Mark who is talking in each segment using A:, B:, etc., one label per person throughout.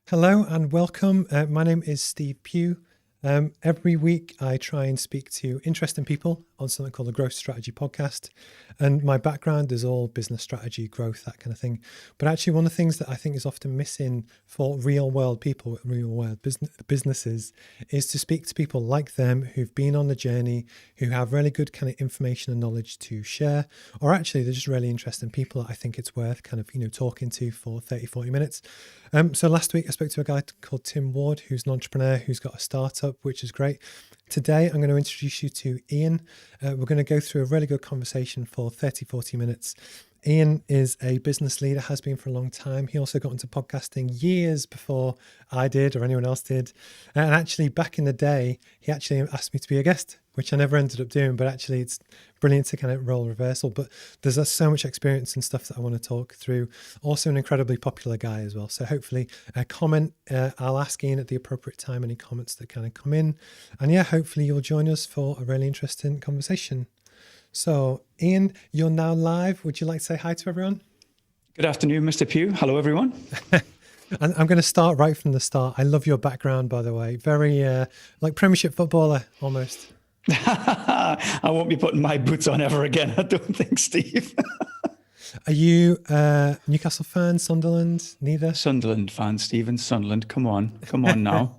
A: Hello and welcome. My name is Steve Pugh. Every week I try and speak to interesting people on something called the Growth Strategy Podcast. And my background is all business strategy, growth, that kind of thing. But actually one of the things that I think is often missing for real world people with real world businesses is to speak to people like them who've been on the journey, who have really good kind of information and knowledge to share, or actually they're just really interesting people that I think it's worth kind of, talking to for 30, 40 minutes. So last week I spoke to a guy called Tim Ward, who's an entrepreneur who's got a startup, which is great. Today, I'm going to introduce you to Ian. We're going to go through a really good conversation for 30, 40 minutes. Ian is a business leader, has been for a long time. He also got into podcasting years before I did or anyone else did. And actually, back in the day, he actually asked me to be a guest, which I never ended up doing. But actually, it's brilliant to kind of role reversal. But there's so much experience and stuff that I want to talk through. Also an incredibly popular guy as well. So hopefully a comment, I'll ask Ian at the appropriate time, any comments that kind of come in. And yeah, hopefully you'll join us for a really interesting conversation. So, Ian, you're now live. Would you like to say hi to everyone?
B: Good afternoon, Mr. Pugh. Hello, everyone.
A: And I'm going to start right from the start. I love your background, by the way. Very like Premiership footballer, almost.
B: I won't be putting my boots on ever again, I don't think, Steve.
A: Are you Newcastle fan, Sunderland, neither?
B: Sunderland fan, Stephen. Sunderland, come on now.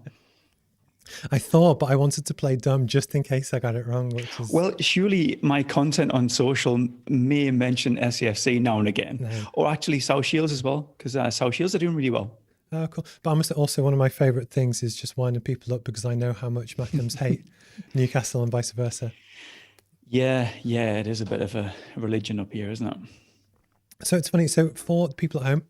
A: I thought, but I wanted to play dumb just in case I got it wrong.
B: Well, surely my content on social may mention SCFC now and again, or actually South Shields as well, because South Shields are doing really well.
A: Oh, cool. But I must also, one of my favourite things is just winding people up because I know how much Mackems hate Newcastle and vice versa.
B: Yeah, it is a bit of a religion up here, isn't it?
A: So it's funny. So for the people at home,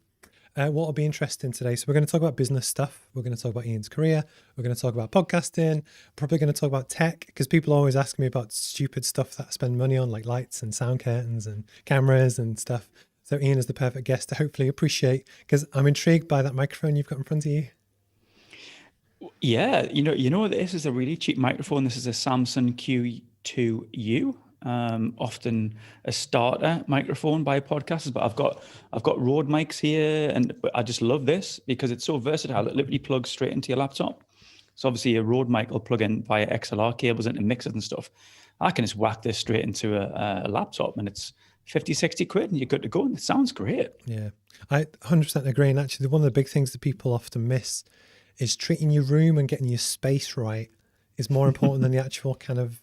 A: what will be interesting today? So we're going to talk about business stuff. We're going to talk about Ian's career. We're going to talk about podcasting. Probably going to talk about tech because people always ask me about stupid stuff that I spend money on, like lights and sound curtains and cameras and stuff. So Ian is the perfect guest to hopefully appreciate, because I'm intrigued by that microphone you've got in front of you.
B: Yeah, this is a really cheap microphone. This is a Samsung Q2U. Often a starter microphone by podcasters, but I've got Rode mics here, and I just love this because it's so versatile. It literally plugs straight into your laptop. So obviously a Rode mic will plug in via XLR cables into mixers and stuff. I can just whack this straight into a laptop, and it's 50, 60 quid, and you're good to go. And it sounds great.
A: Yeah, I 100% agree. And actually, one of the big things that people often miss is treating your room and getting your space right is more important than the actual kind of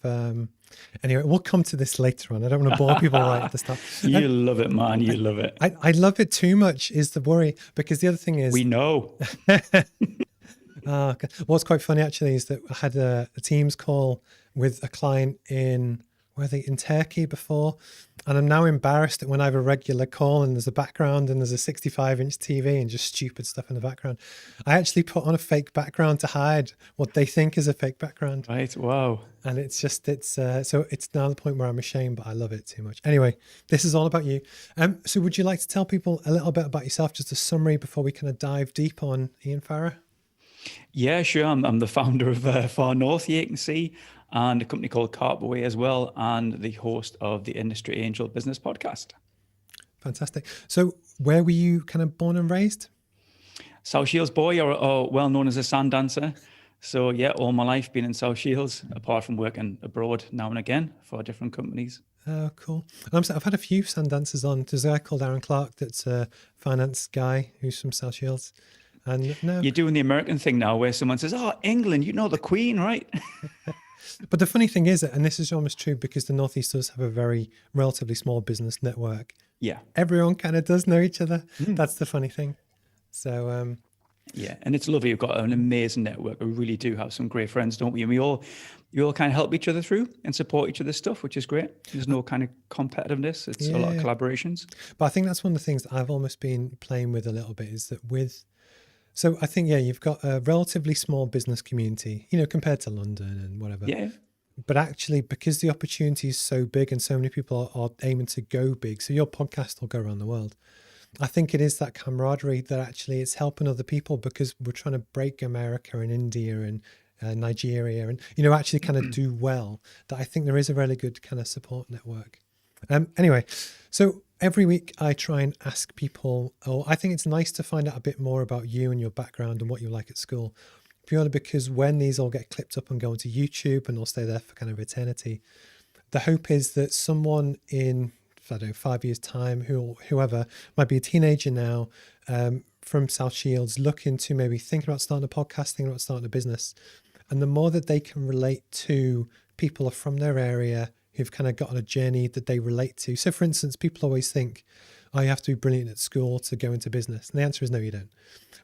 A: anyway, we'll come to this later on. I don't want to bore people right at the start.
B: You love it, man. You love it.
A: I love it too much is the worry, because the other thing is...
B: We know.
A: What's quite funny actually is that I had a Teams call with a client in Turkey before, and I'm now embarrassed that when I have a regular call and there's a background and there's a 65-inch TV and just stupid stuff in the background, I actually put on a fake background to hide what they think is a fake background.
B: Right. Wow.
A: And so it's now the point where I'm ashamed, but I love it too much. Anyway, this is all about you. So would you like to tell people a little bit about yourself, just a summary before we kind of dive deep on Ian Farrar?
B: Yeah, sure. I'm the founder of Far North, here you can see, and a company called Carpaway as well, and the host of the Industry Angel Business Podcast.
A: Fantastic. So where were you kind of born and raised?
B: South Shields boy, or well known as a sand dancer. So yeah, all my life been in South Shields, apart from working abroad now and again for different companies.
A: Oh, cool. I've had a few sand dancers on. There's a guy called Aaron Clark that's a finance guy who's from South Shields. And no.
B: You're doing the American thing now where someone says, "Oh, England, you know the Queen, right?"
A: But the funny thing is, and this is almost true because the Northeast does have a very relatively small business network.
B: Yeah.
A: Everyone kind of does know each other. That's the funny thing. So,
B: yeah, and it's lovely. You've got an amazing network. We really do have some great friends, don't we? And we all kind of help each other through and support each other's stuff, which is great. There's no kind of competitiveness. It's a lot of collaborations.
A: But I think that's one of the things that I've almost been playing with a little bit is that so I think, you've got a relatively small business community, compared to London and whatever.
B: Yeah.
A: But actually, because the opportunity is so big and so many people are aiming to go big, so your podcast will go around the world. I think it is that camaraderie that actually it's helping other people, because we're trying to break America and India and Nigeria and, actually kind of do well, that I think there is a really good kind of support network. Anyway, so every week I try and ask people, or I think it's nice to find out a bit more about you and your background and what you like at school, purely because when these all get clipped up and go onto YouTube and they'll stay there for kind of eternity, the hope is that someone in, I don't know, 5 years' time, whoever might be a teenager now, from South Shields, looking to maybe thinking about starting a podcast, thinking about starting a business. And the more that they can relate to people from their area who've kind of got on a journey that they relate to. So for instance, people always think, oh, you have to be brilliant at school to go into business. And the answer is no, you don't.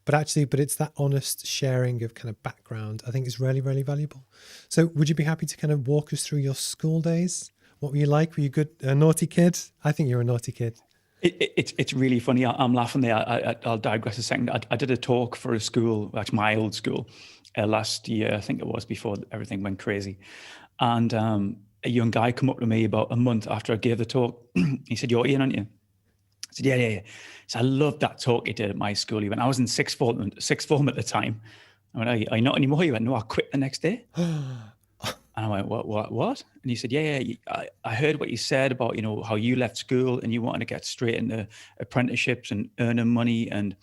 A: But it's that honest sharing of kind of background, I think is really, really valuable. So would you be happy to kind of walk us through your school days? What were you like? Were you good, a naughty kid? I think you're a naughty kid.
B: It's really funny. I'm laughing there. I'll digress a second. I did a talk for a school, actually my old school, last year, I think it was, before everything went crazy. And a young guy come up to me about a month after I gave the talk. He said, "You're Ian, aren't you?" I said, yeah. So I loved that talk you did at my school. He went, I was in sixth form at the time. I went, are you not anymore? He went, no, I quit the next day. And I went, what? And he said, yeah, I heard what you said about, how you left school and you wanted to get straight into apprenticeships and earning money, and,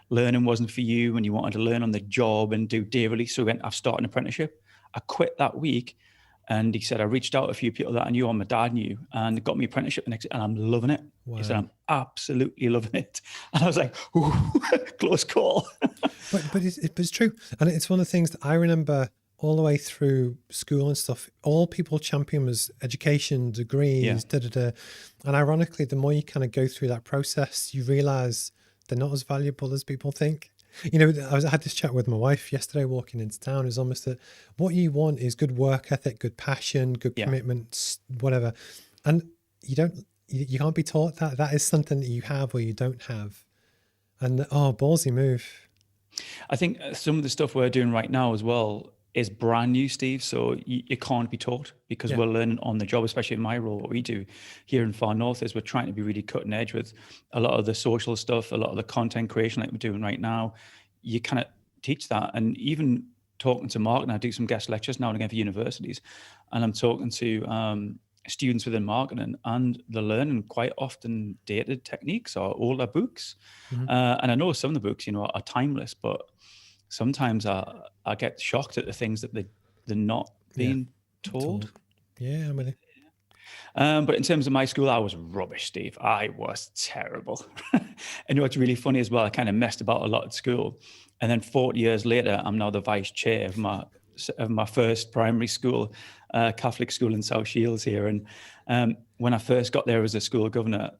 B: learning wasn't for you and you wanted to learn on the job and do day release. So he went, I've started an apprenticeship. I quit that week. And he said, I reached out to a few people that I knew, or my dad knew, and got me apprenticeship the next, and I'm loving it.
A: Wow.
B: He said, I'm absolutely loving it. And I was like, ooh, close call.
A: but it's true. And it's one of the things that I remember all the way through school and stuff. All people champion was education, degrees, And ironically, the more you kind of go through that process, you realize they're not as valuable as people think. I had this chat with my wife yesterday walking into town. It's almost that what you want is good work ethic, good passion, good commitment, whatever. And you can't be taught that. That is something that you have or you don't have. And ballsy move.
B: I think some of the stuff we're doing right now as well is brand new, Steve. So you can't be taught, because we're learning on the job, especially in my role. What we do here in Far North is we're trying to be really cutting edge with a lot of the social stuff, a lot of the content creation like we're doing right now. You kind of teach that. And even talking to marketing, I do some guest lectures now and again for universities, and I'm talking to students within marketing, and they're learning quite often dated techniques or older books. Mm-hmm. And I know some of the books, are timeless, but sometimes I get shocked at the things that they're not being told.
A: Yeah, I'm with you.
B: But in terms of my school, I was rubbish, Steve. I was terrible. And what's really funny as well, I kind of messed about a lot at school. And then 40 years later, I'm now the vice chair of my first primary school, Catholic school in South Shields here. And when I first got there as a school governor,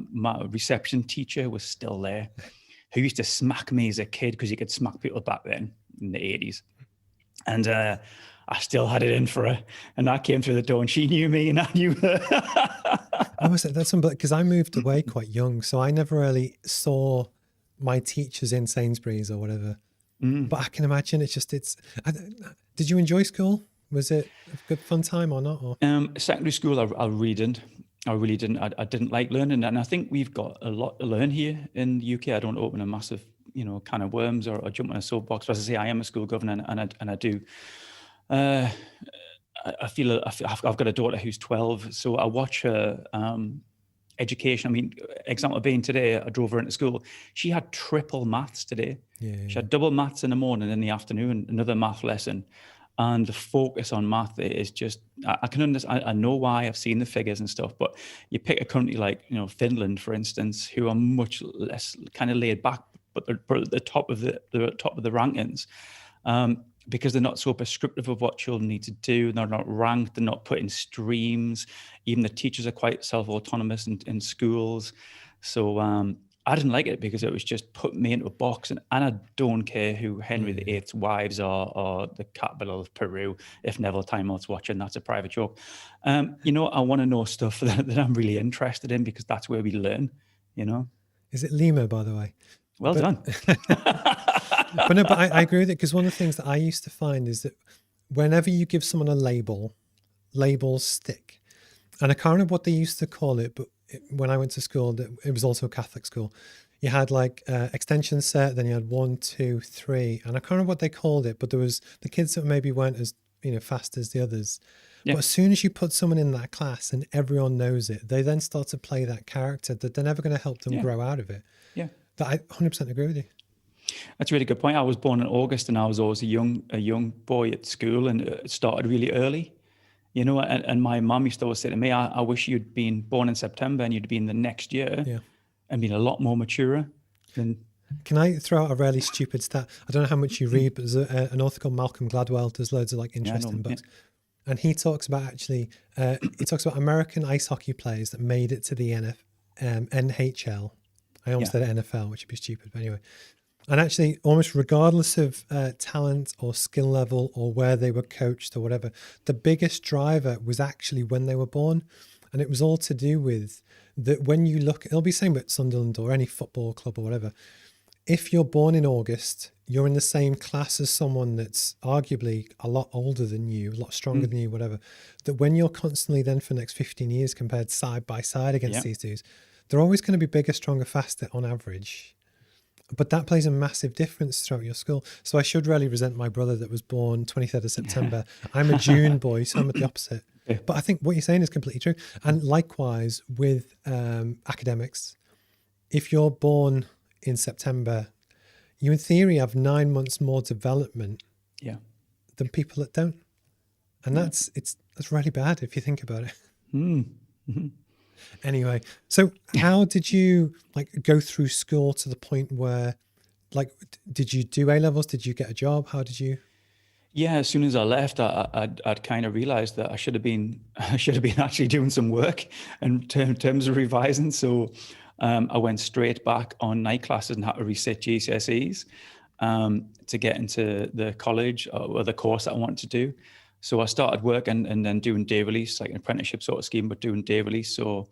B: my reception teacher was still there, who used to smack me as a kid, because you could smack people back then in the 80s. And I still had it in for her. And I came through the door and she knew me and I knew her.
A: That's something, because I moved away quite young. So I never really saw my teachers in Sainsbury's or whatever. But I can imagine did you enjoy school? Was it a good fun time or not? Or?
B: Secondary school, I really didn't. I didn't like learning, and I think we've got a lot to learn here in the UK. I don't open a massive, can of worms or jump on a soapbox. But as I say, I am a school governor, and I do. I feel I've got a daughter who's 12, so I watch her education. I mean, example being today, I drove her into school. She had triple maths today. She had double maths in the morning, in the afternoon, another math lesson. And the focus on math is just, I can understand, I know why, I've seen the figures and stuff, but you pick a country like, Finland, for instance, who are much less kind of laid back, but they're at the top of the rankings, because they're not so prescriptive of what children need to do. They're not ranked, they're not put in streams. Even the teachers are quite self-autonomous in schools. So I didn't like it, because it was just putting me into a box, and I don't care who Henry VIII's wives are, or the capital of Peru. If Neville Timeout's watching, that's a private joke. I want to know stuff that I'm really interested in, because that's where we learn,
A: Is it Lima, by the way?
B: Well done.
A: But I agree with it, because one of the things that I used to find is that whenever you give someone a label, labels stick. And I can't remember what they used to call it, but when I went to school, it was also a Catholic school. You had like extension set, then you had 1, 2, 3, and I can't remember what they called it, but there was the kids that maybe weren't as fast as the others.
B: Yeah.
A: But as soon as you put someone in that class and everyone knows it, they then start to play that character that they're never going to help them
B: Yeah.
A: grow out of it.
B: Yeah.
A: That I 100% agree with you.
B: That's a really good point. I was born in August, and I was always a young boy at school, and it started really early. And my mum used to always say to me, I wish you'd been born in September and you'd been the next year
A: Yeah.
B: and been a lot more mature than.
A: Can I throw out a really stupid stat? I don't know how much you read, but there's an author called Malcolm Gladwell. Does loads of like interesting books. And he talks about he talks about American ice hockey players that made it to the NHL. I almost said NFL, which would be stupid, but anyway. And actually, almost regardless of talent or skill level or where they were coached or whatever, the biggest driver was actually when they were born. And it was all to do with that when you look, it'll be the same with Sunderland or any football club or whatever. If you're born in August, you're in the same class as someone that's arguably a lot older than you, a lot stronger than you, whatever. That when you're constantly then for the next 15 years compared side by side against these dudes, they're always going to be bigger, stronger, faster on average. But that plays a massive difference throughout your school. So I should really resent my brother that was born 23rd of September. I'm a June boy, so I'm at the opposite.
B: Yeah.
A: But I think what you're saying is completely true. And likewise with academics, if you're born in September, you in theory have 9 months more development than people that don't. And that's really bad if you think about it.
B: Mm-hmm.
A: Anyway, so how did you like go through school to the point where, like, did you do A levels? Did you get a job? How did you?
B: Yeah, as soon as I left, I'd kind of realized that I should have been actually doing some work in terms of revising. So I went straight back on night classes and had to resit GCSEs to get into the college or the course that I wanted to do. So I started work and then doing day release, like an apprenticeship sort of scheme, but doing day release. So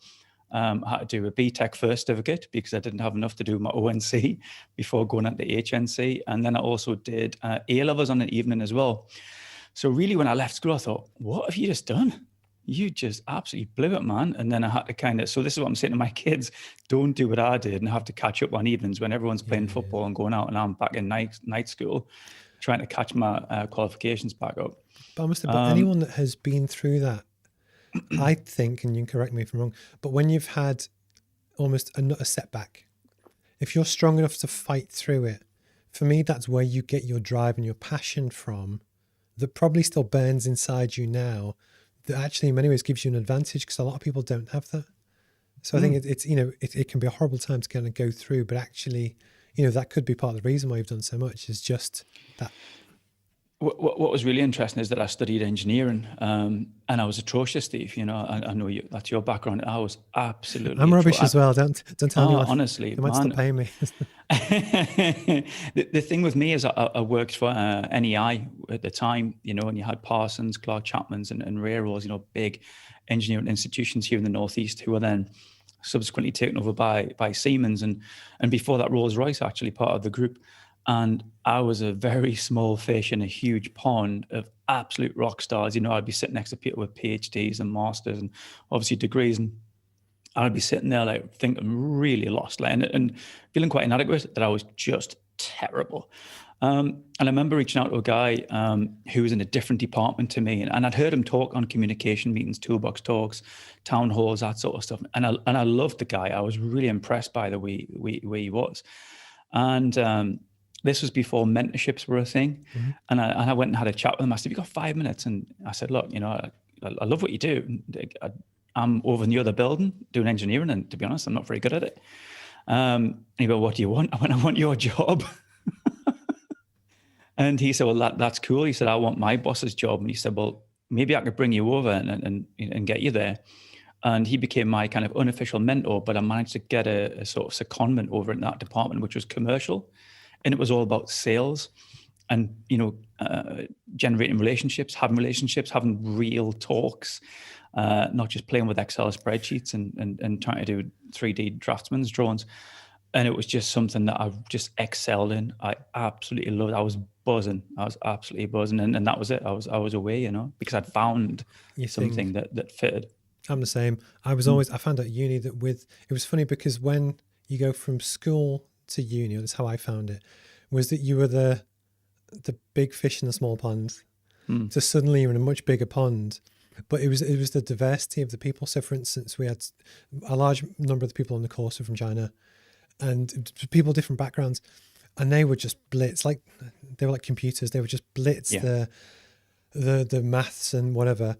B: I had to do a BTEC first certificate because I didn't have enough to do my ONC before going into HNC. And then I also did A levels on an evening as well. So really when I left school, I thought, what have you just done? You just absolutely blew it, man. And then I had to so this is what I'm saying to my kids, don't do what I did and have to catch up on evenings when everyone's playing football and going out and I'm back in night school, trying to catch my qualifications back up.
A: But anyone that has been through that, I think, and you can correct me if I'm wrong, but when you've had almost a setback, if you're strong enough to fight through it, for me, that's where you get your drive and your passion from that probably still burns inside you now, that actually in many ways gives you an advantage because a lot of people don't have that. So I think it's it can be a horrible time to kind of go through, but actually, that could be part of the reason why you've done so much is just that.
B: What was really interesting is that I studied engineering and I was atrocious, Steve. I know that's your background. I was absolutely.
A: I'm rubbish as well. Don't tell anyone.
B: Honestly,
A: they might stop paying me.
B: The thing with me is I worked for NEI at the time, and you had Parsons, Clark Chapman's, and Railroads, big engineering institutions here in the Northeast who were then subsequently taken over by Siemens and before that Rolls-Royce actually part of the group. And I was a very small fish in a huge pond of absolute rock stars. I'd be sitting next to people with PhDs and masters and obviously degrees. And I'd be sitting there like thinking really lost and feeling quite inadequate, that I was just terrible. And I remember reaching out to a guy who was in a different department to me. And I'd heard him talk on communication meetings, toolbox talks, town halls, that sort of stuff. And I loved the guy. I was really impressed by the way he was. And this was before mentorships were a thing. Mm-hmm. And I went and had a chat with him. I said, have you got 5 minutes? And I said, look, I love what you do. I'm over in the other building doing engineering. And to be honest, I'm not very good at it. And he went, what do you want? I went, I want your job. And he said, well, that's cool. He said, I want my boss's job. And he said, well, maybe I could bring you over and get you there. And he became my kind of unofficial mentor, but I managed to get a sort of secondment over in that department, which was commercial. And it was all about sales and, generating relationships, having real talks, not just playing with Excel spreadsheets and trying to do 3D draftsman's drawings. And it was just something that I just excelled in. I absolutely loved it. I was buzzing. I was absolutely buzzing. And that was it. I was away, because I'd found something that fitted.
A: I'm the same. I found out at uni that it was funny because when you go from school to uni, that's how I found it, was that you were the big fish in the small pond to suddenly you're in a much bigger pond. But it was the diversity of the people. So, for instance, we had a large number of the people on the course were from China, and people different backgrounds, and they were just blitz, like they were like computers. They would just blitz
B: Yeah.
A: the maths and whatever.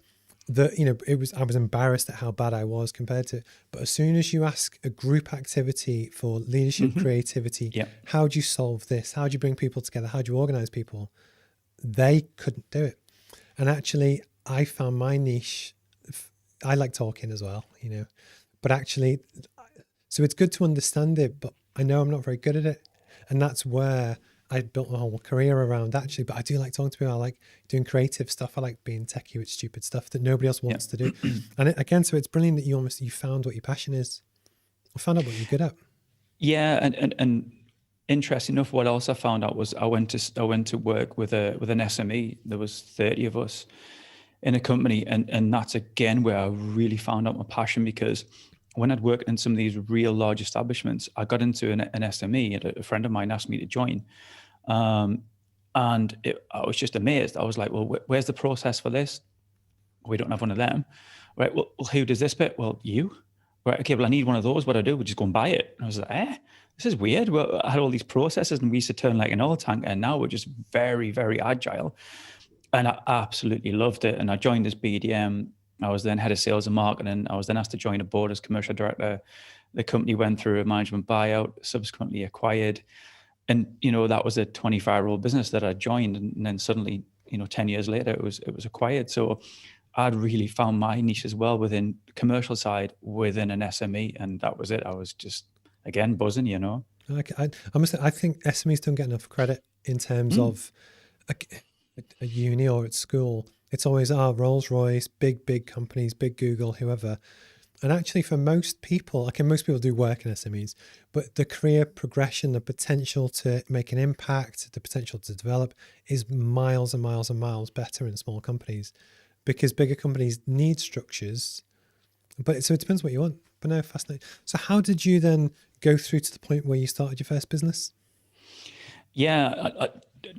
A: I was embarrassed at how bad I was compared to it. But as soon as you ask a group activity for leadership, creativity,
B: Yeah.
A: how do you solve this? How do you bring people together? How do you organize people? They couldn't do it. And actually, I found my niche. I like talking as well, but actually, so it's good to understand it, but I know I'm not very good at it. And that's where I built my whole career around, actually. But I do like talking to people. I like doing creative stuff. I like being techie with stupid stuff that nobody else wants to do. And again, so it's brilliant that you found what your passion is, or found out what you're good at.
B: Yeah, and interesting enough, what else I found out was I went to work with an SME. There was 30 of us in a company, and that's again where I really found out my passion, because when I'd worked in some of these real large establishments, I got into an SME, and a friend of mine asked me to join. And I was just amazed. I was like, well, where's the process for this? We don't have one of them. Right, well, who does this bit? Well, you. Right, okay, well, I need one of those. What do I do? We just go and buy it. And I was like, this is weird. Well, I had all these processes, and we used to turn like an oil tank, and now we're just very, very agile. And I absolutely loved it. And I joined as BDM. I was then head of sales and marketing. I was then asked to join a board as commercial director. The company went through a management buyout, subsequently acquired. And, that was a 25-year-old business that I joined. And then suddenly, 10 years later, it was acquired. So I'd really found my niche as well within the commercial side, within an SME. And that was it. I was just, again, buzzing,
A: I must say, I think SMEs don't get enough credit in terms of a uni or at school. It's always Rolls Royce, big companies, big Google, whoever. And actually, for most people, most people do work in SMEs, but the career progression, the potential to make an impact, the potential to develop is miles and miles and miles better in small companies, because bigger companies need structures. But so it depends what you want. But no, fascinating. So how did you then go through to the point where you started your first business?
B: Yeah,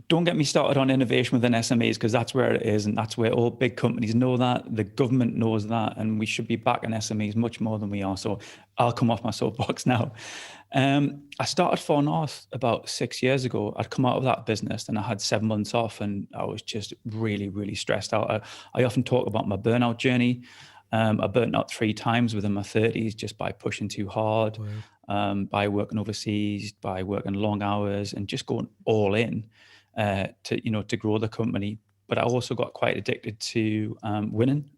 B: don't get me started on innovation within SMEs, because that's where it is, and that's where all big companies know that, the government knows that, and we should be backing SMEs much more than we are. So I'll come off my soapbox now. I started For North about 6 years ago. I'd come out of that business and I had 7 months off, and I was just really, really stressed out. I often talk about my burnout journey. I burnt out 3 times within my 30s just by pushing too hard.
A: Wow.
B: By working overseas, by working long hours, and just going all in to grow the company. But I also got quite addicted to winning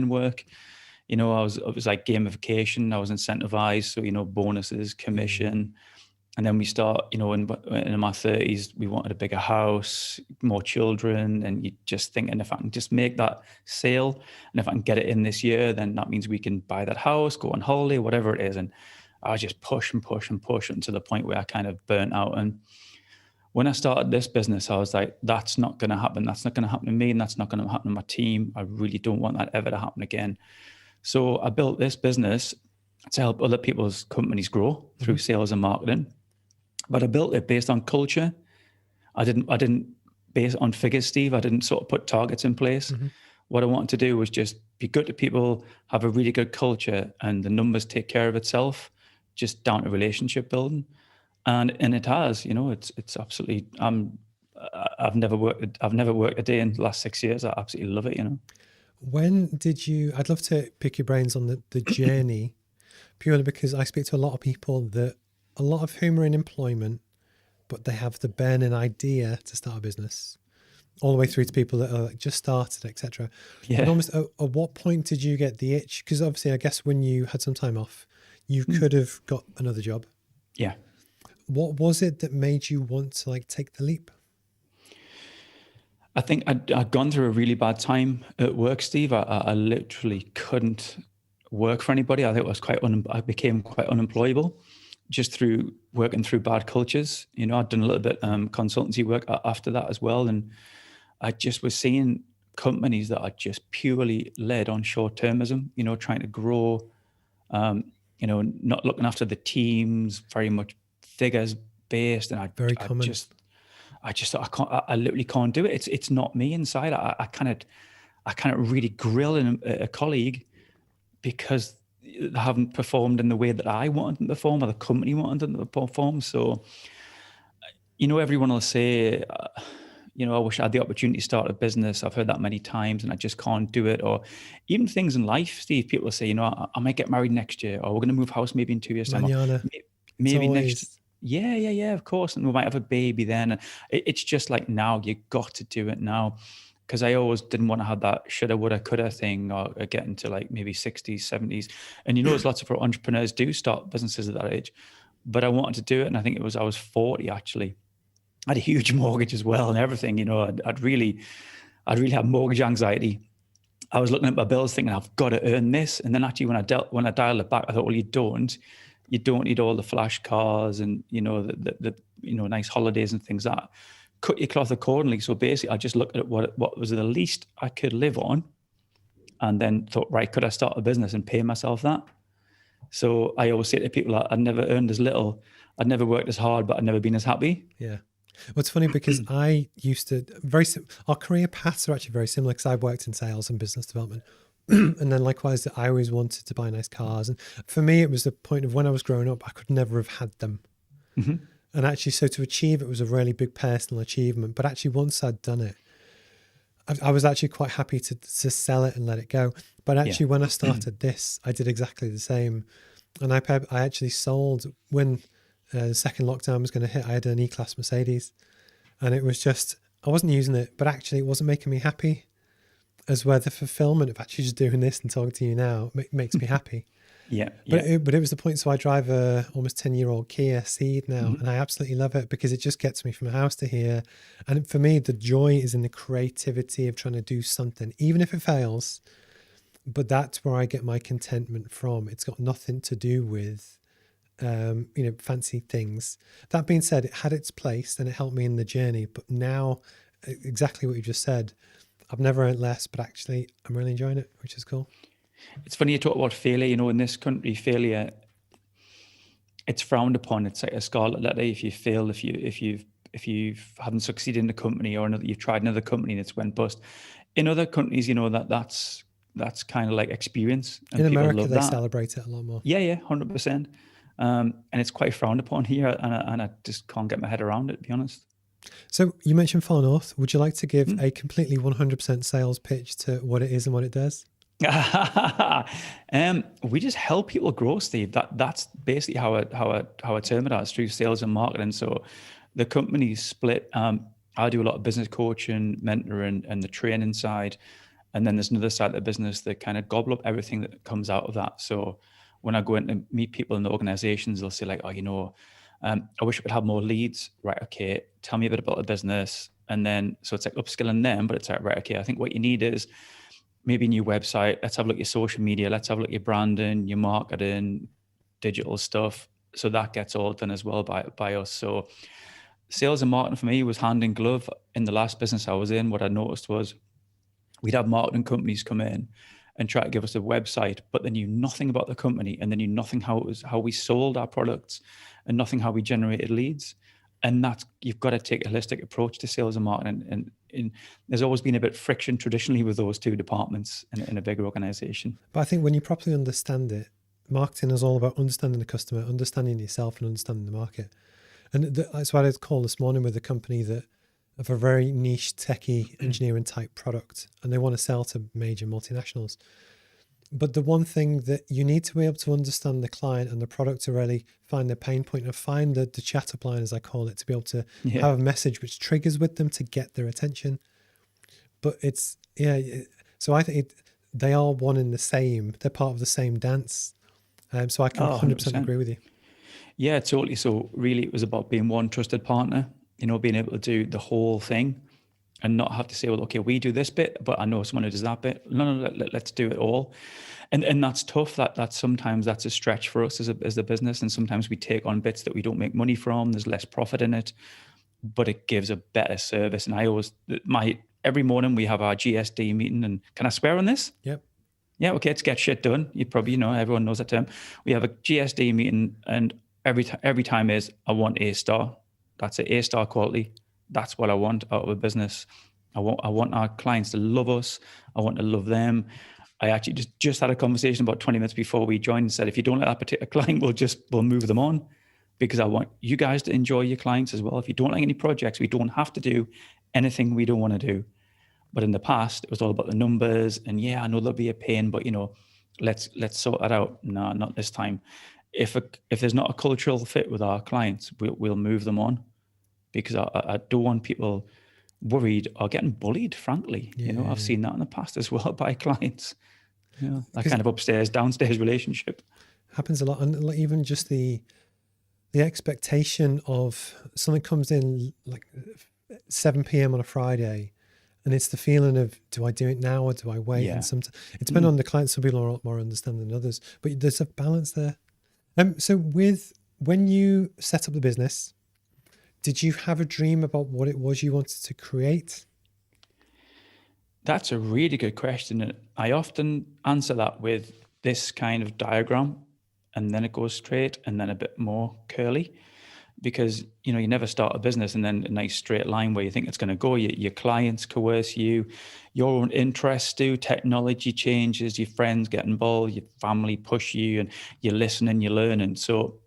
B: work. It was like gamification. I was incentivized, so bonuses, commission. And then we start, in my 30s, we wanted a bigger house, more children, and you just thinking, if I can just make that sale, and if I can get it in this year, then that means we can buy that house, go on holiday, whatever it is. And I was just push and push and push until the point where I kind of burnt out. And when I started this business, I was like, that's not going to happen. That's not going to happen to me, and that's not going to happen to my team. I really don't want that ever to happen again. So I built this business to help other people's companies grow through sales and marketing. But I built it based on culture. I didn't base it on figures, Steve. I didn't sort of put targets in place. What I wanted to do was just be good to people, have a really good culture, and the numbers take care of itself, just down to relationship building. And it has, it's absolutely. I've never worked a day in the last 6 years. I absolutely love it.
A: When did you? I'd love to pick your brains on the journey, purely because I speak to a lot of people that, a lot of whom are in employment, but they have the burning idea to start a business, all the way through to people that are just started, etc.
B: Yeah.
A: But almost at what point did you get the itch? Because obviously, I guess when you had some time off, you could have got another job.
B: Yeah.
A: What was it that made you want to take the leap?
B: I think I'd gone through a really bad time at work, Steve. I literally couldn't work for anybody. I think I became quite unemployable just through working through bad cultures. I'd done a little bit consultancy work after that as well. And I just was seeing companies that are just purely led on short-termism, trying to grow, not looking after the teams, very much figures based. And
A: Very common.
B: I literally can't do it. It's not me inside. I kind of really grill a colleague because they haven't performed in the way that I wanted them to perform or the company wanted them to perform. So, everyone will say, I wish I had the opportunity to start a business. I've heard that many times and I just can't do it. Or even things in life, Steve, people will say, I might get married next year, or we're going to move house maybe in 2 years' time.
A: Manana.
B: Maybe next. Yeah, of course. And we might have a baby then. It's just like, now you got to do it now. Because I always didn't want to have that shoulda, woulda, coulda thing, or get into like maybe 60s, 70s. And there's lots of entrepreneurs do start businesses at that age. But I wanted to do it. And I think I was 40 actually. I had a huge mortgage as well and everything. I'd really had mortgage anxiety. I was looking at my bills thinking, I've got to earn this. And then actually when I dialed it back, I thought, well, you don't need all the flash cars and, the nice holidays and things like that. Cut your cloth accordingly. So basically I just looked at what was the least I could live on and then thought, right, could I start a business and pay myself that? So I always say to people, I'd never earned as little, I'd never worked as hard, but I'd never been as happy.
A: Yeah. Well, it's funny because I used to our career paths are actually very similar because I've worked in sales and business development. And then likewise, I always wanted to buy nice cars. And for me, it was the point of when I was growing up, I could never have had them. Mm-hmm. And actually, so to achieve it was a really big personal achievement. But actually, once I'd done it, I was actually quite happy to sell it and let it go. But actually, when I started this, I did exactly the same. And I actually sold when the second lockdown was going to hit. I had an E-Class Mercedes, and it was just, I wasn't using it, but actually it wasn't making me happy. As where the fulfillment of actually just doing this and talking to you now makes me happy. But it was the point. So I drive a almost 10-year-old Kia Ceed now, and I absolutely love it because it just gets me from house to here. And for me, the joy is in the creativity of trying to do something, even if it fails. But that's where I get my contentment from. It's got nothing to do with, fancy things. That being said, it had its place and it helped me in the journey. But now, exactly what you just said, I've never earned less, but actually I'm really enjoying it, which is cool.
B: It's funny you talk about failure. In this country, failure, it's frowned upon. It's like a scarlet letter if you fail, if you haven't succeeded in the company, or you've tried another company and it's went bust. In other countries, that's kind of like experience. And
A: in America, they celebrate it a lot more.
B: Yeah, 100%. And it's quite frowned upon here, and I just can't get my head around it, to be honest.
A: So you mentioned Far North. Would you like to give a completely 100% sales pitch to what it is and what it does?
B: We just help people grow, Steve. That's basically how I term it as, through sales and marketing. So the company's split. I do a lot of business coaching, mentoring, and the training side. And then there's another side of the business that kind of gobble up everything that comes out of that. So when I go in to meet people in the organizations, they'll say like, I wish I could have more leads. Right, okay, tell me a bit about the business. And then, so it's like upskilling them, but it's like, right, okay, I think what you need is maybe a new website. Let's have a look at your social media. Let's have a look at your branding, your marketing, digital stuff. So that gets all done as well by us. So sales and marketing for me was hand in glove. In the last business I was in, what I noticed was we'd have marketing companies come in and try to give us a website, but they knew nothing about the company, and they knew nothing how we sold our products, and nothing how we generated leads. And that's, you've got to take a holistic approach to sales and marketing. And there's always been a bit of friction traditionally with those two departments in a bigger organization.
A: But I think when you properly understand it, marketing is all about understanding the customer, understanding yourself, and understanding the market. And that's what I called this morning with a company that of a very niche techie engineering type product, and they want to sell to major multinationals. But the one thing that you need to be able to understand the client and the product to really find the pain point and find the chat up line, as I call it, to be able to have a message which triggers with them to get their attention. But it's, so I think they are one in the same, they're part of the same dance. So I can 100% agree with you.
B: Yeah, totally. So really it was about being one trusted partner, being able to do the whole thing and not have to say, well, okay, we do this bit, but I know someone who does that bit. No, let's do it all. And that's tough. That sometimes that's a stretch for us as a business. And sometimes we take on bits that we don't make money from. There's less profit in it, but it gives a better service. And every morning we have our GSD meeting, and can I swear on this?
A: Yep.
B: Yeah. Okay. It's get shit done. You probably, everyone knows that term. We have a GSD meeting, and every time is, I want A star. That's it. A star quality. That's what I want out of a business. I want our clients to love us. I want to love them. I actually just had a conversation about 20 minutes before we joined and said, if you don't like that particular client, we'll move them on, because I want you guys to enjoy your clients as well. If you don't like any projects, we don't have to do anything we don't want to do. But in the past, it was all about the numbers, and yeah, I know there'll be a pain, but let's sort that out. No, not this time. If there's not a cultural fit with our clients, we'll move them on, because I don't want people worried or getting bullied, frankly. I've seen that in the past as well by clients. That kind of upstairs, downstairs relationship
A: happens a lot. And like, even just the expectation of something comes in like 7 p.m. on a Friday, and it's the feeling of, do I do it now or do I wait?
B: Yeah.
A: And sometimes it's been on the client. Some people are a lot more understanding than others, but there's a balance there. So when you set up the business, did you have a dream about what it was you wanted to create?
B: That's a really good question. And I often answer that with this kind of diagram, and then it goes straight and then a bit more curly, because you never start a business and then a nice straight line where you think it's going to go. Your clients coerce you, your own interests do, technology changes, your friends get involved, your family push you, and you listen and you learn. And so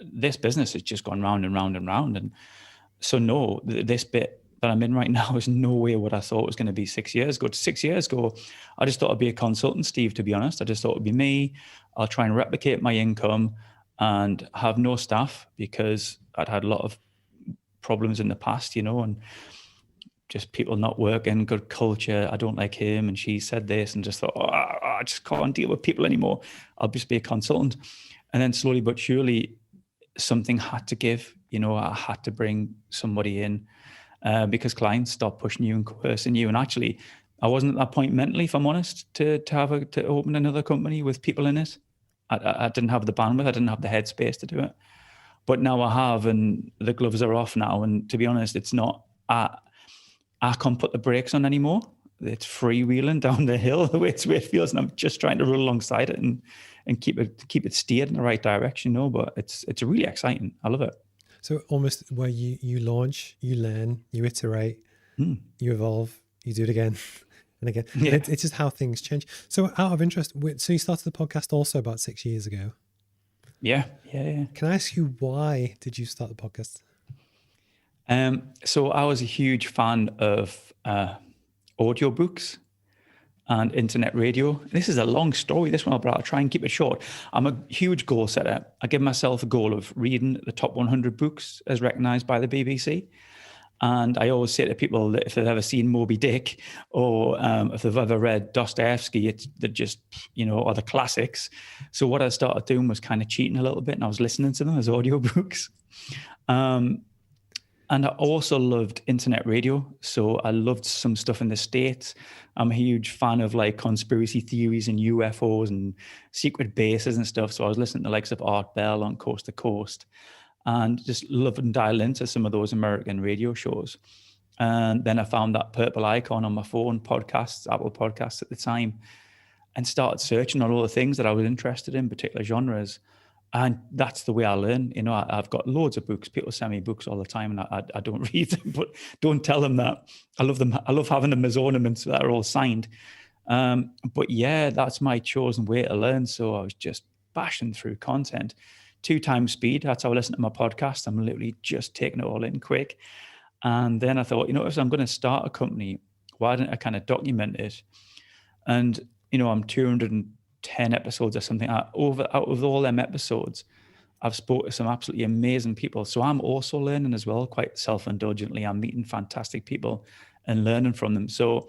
B: this business has just gone round and round and round. And so no, this bit that I'm in right now is nowhere what I thought it was going to be 6 years ago. 6 years ago, I just thought I'd be a consultant, Steve, to be honest. I just thought it'd be me. I'll try and replicate my income and have no staff, because I'd had a lot of problems in the past, and just people not working, good culture. I don't like him, and she said this, and just thought, I just can't deal with people anymore. I'll just be a consultant. And then slowly but surely, something had to give. I had to bring somebody in, because clients stop pushing you and coercing you. And actually, I wasn't at that point mentally, if I'm honest, to open another company with people in it. I didn't have the bandwidth. I didn't have the headspace to do it. But now I have, and the gloves are off now. And to be honest, it's not. I can't put the brakes on anymore. It's freewheeling down the hill the way it feels, and I'm just trying to roll alongside it and keep it steered in the right direction. But it's really exciting. I love it.
A: So almost where you launch, you learn, you iterate, you evolve, you do it again and again.
B: Yeah.
A: And it's just how things change. So out of interest, so you started the podcast also about 6 years ago.
B: Yeah.
A: Can I ask you, why did you start the podcast?
B: So I was a huge fan of audiobooks and internet radio. This is a long story, this one, but I'll try and keep it short. I'm a huge goal setter. I give myself a goal of reading the top 100 books as recognized by the BBC. And I always say to people that if they've ever seen Moby Dick, or if they've ever read Dostoevsky, they're just, are the classics. So what I started doing was kind of cheating a little bit, and I was listening to them as audiobooks. And I also loved internet radio. So I loved some stuff in the States. I'm a huge fan of like conspiracy theories and UFOs and secret bases and stuff. So I was listening to the likes of Art Bell on Coast to Coast, and just love and dial into some of those American radio shows. And then I found that purple icon on my phone, podcasts, Apple Podcasts at the time, and started searching on all the things that I was interested in, particular genres. And that's the way I learn. I've got loads of books. People send me books all the time, and I don't read them, but don't tell them that. I love them. I love having them as ornaments that are all signed. But yeah, that's my chosen way to learn. So I was just bashing through content, 2 times speed. That's how I listen to my podcast. I'm literally just taking it all in quick. And then I thought, if I'm going to start a company, why don't I kind of document it? And, I'm 210 episodes or something. Out of all them episodes, I've spoken to some absolutely amazing people. So I'm also learning as well, quite self-indulgently. I'm meeting fantastic people and learning from them. So,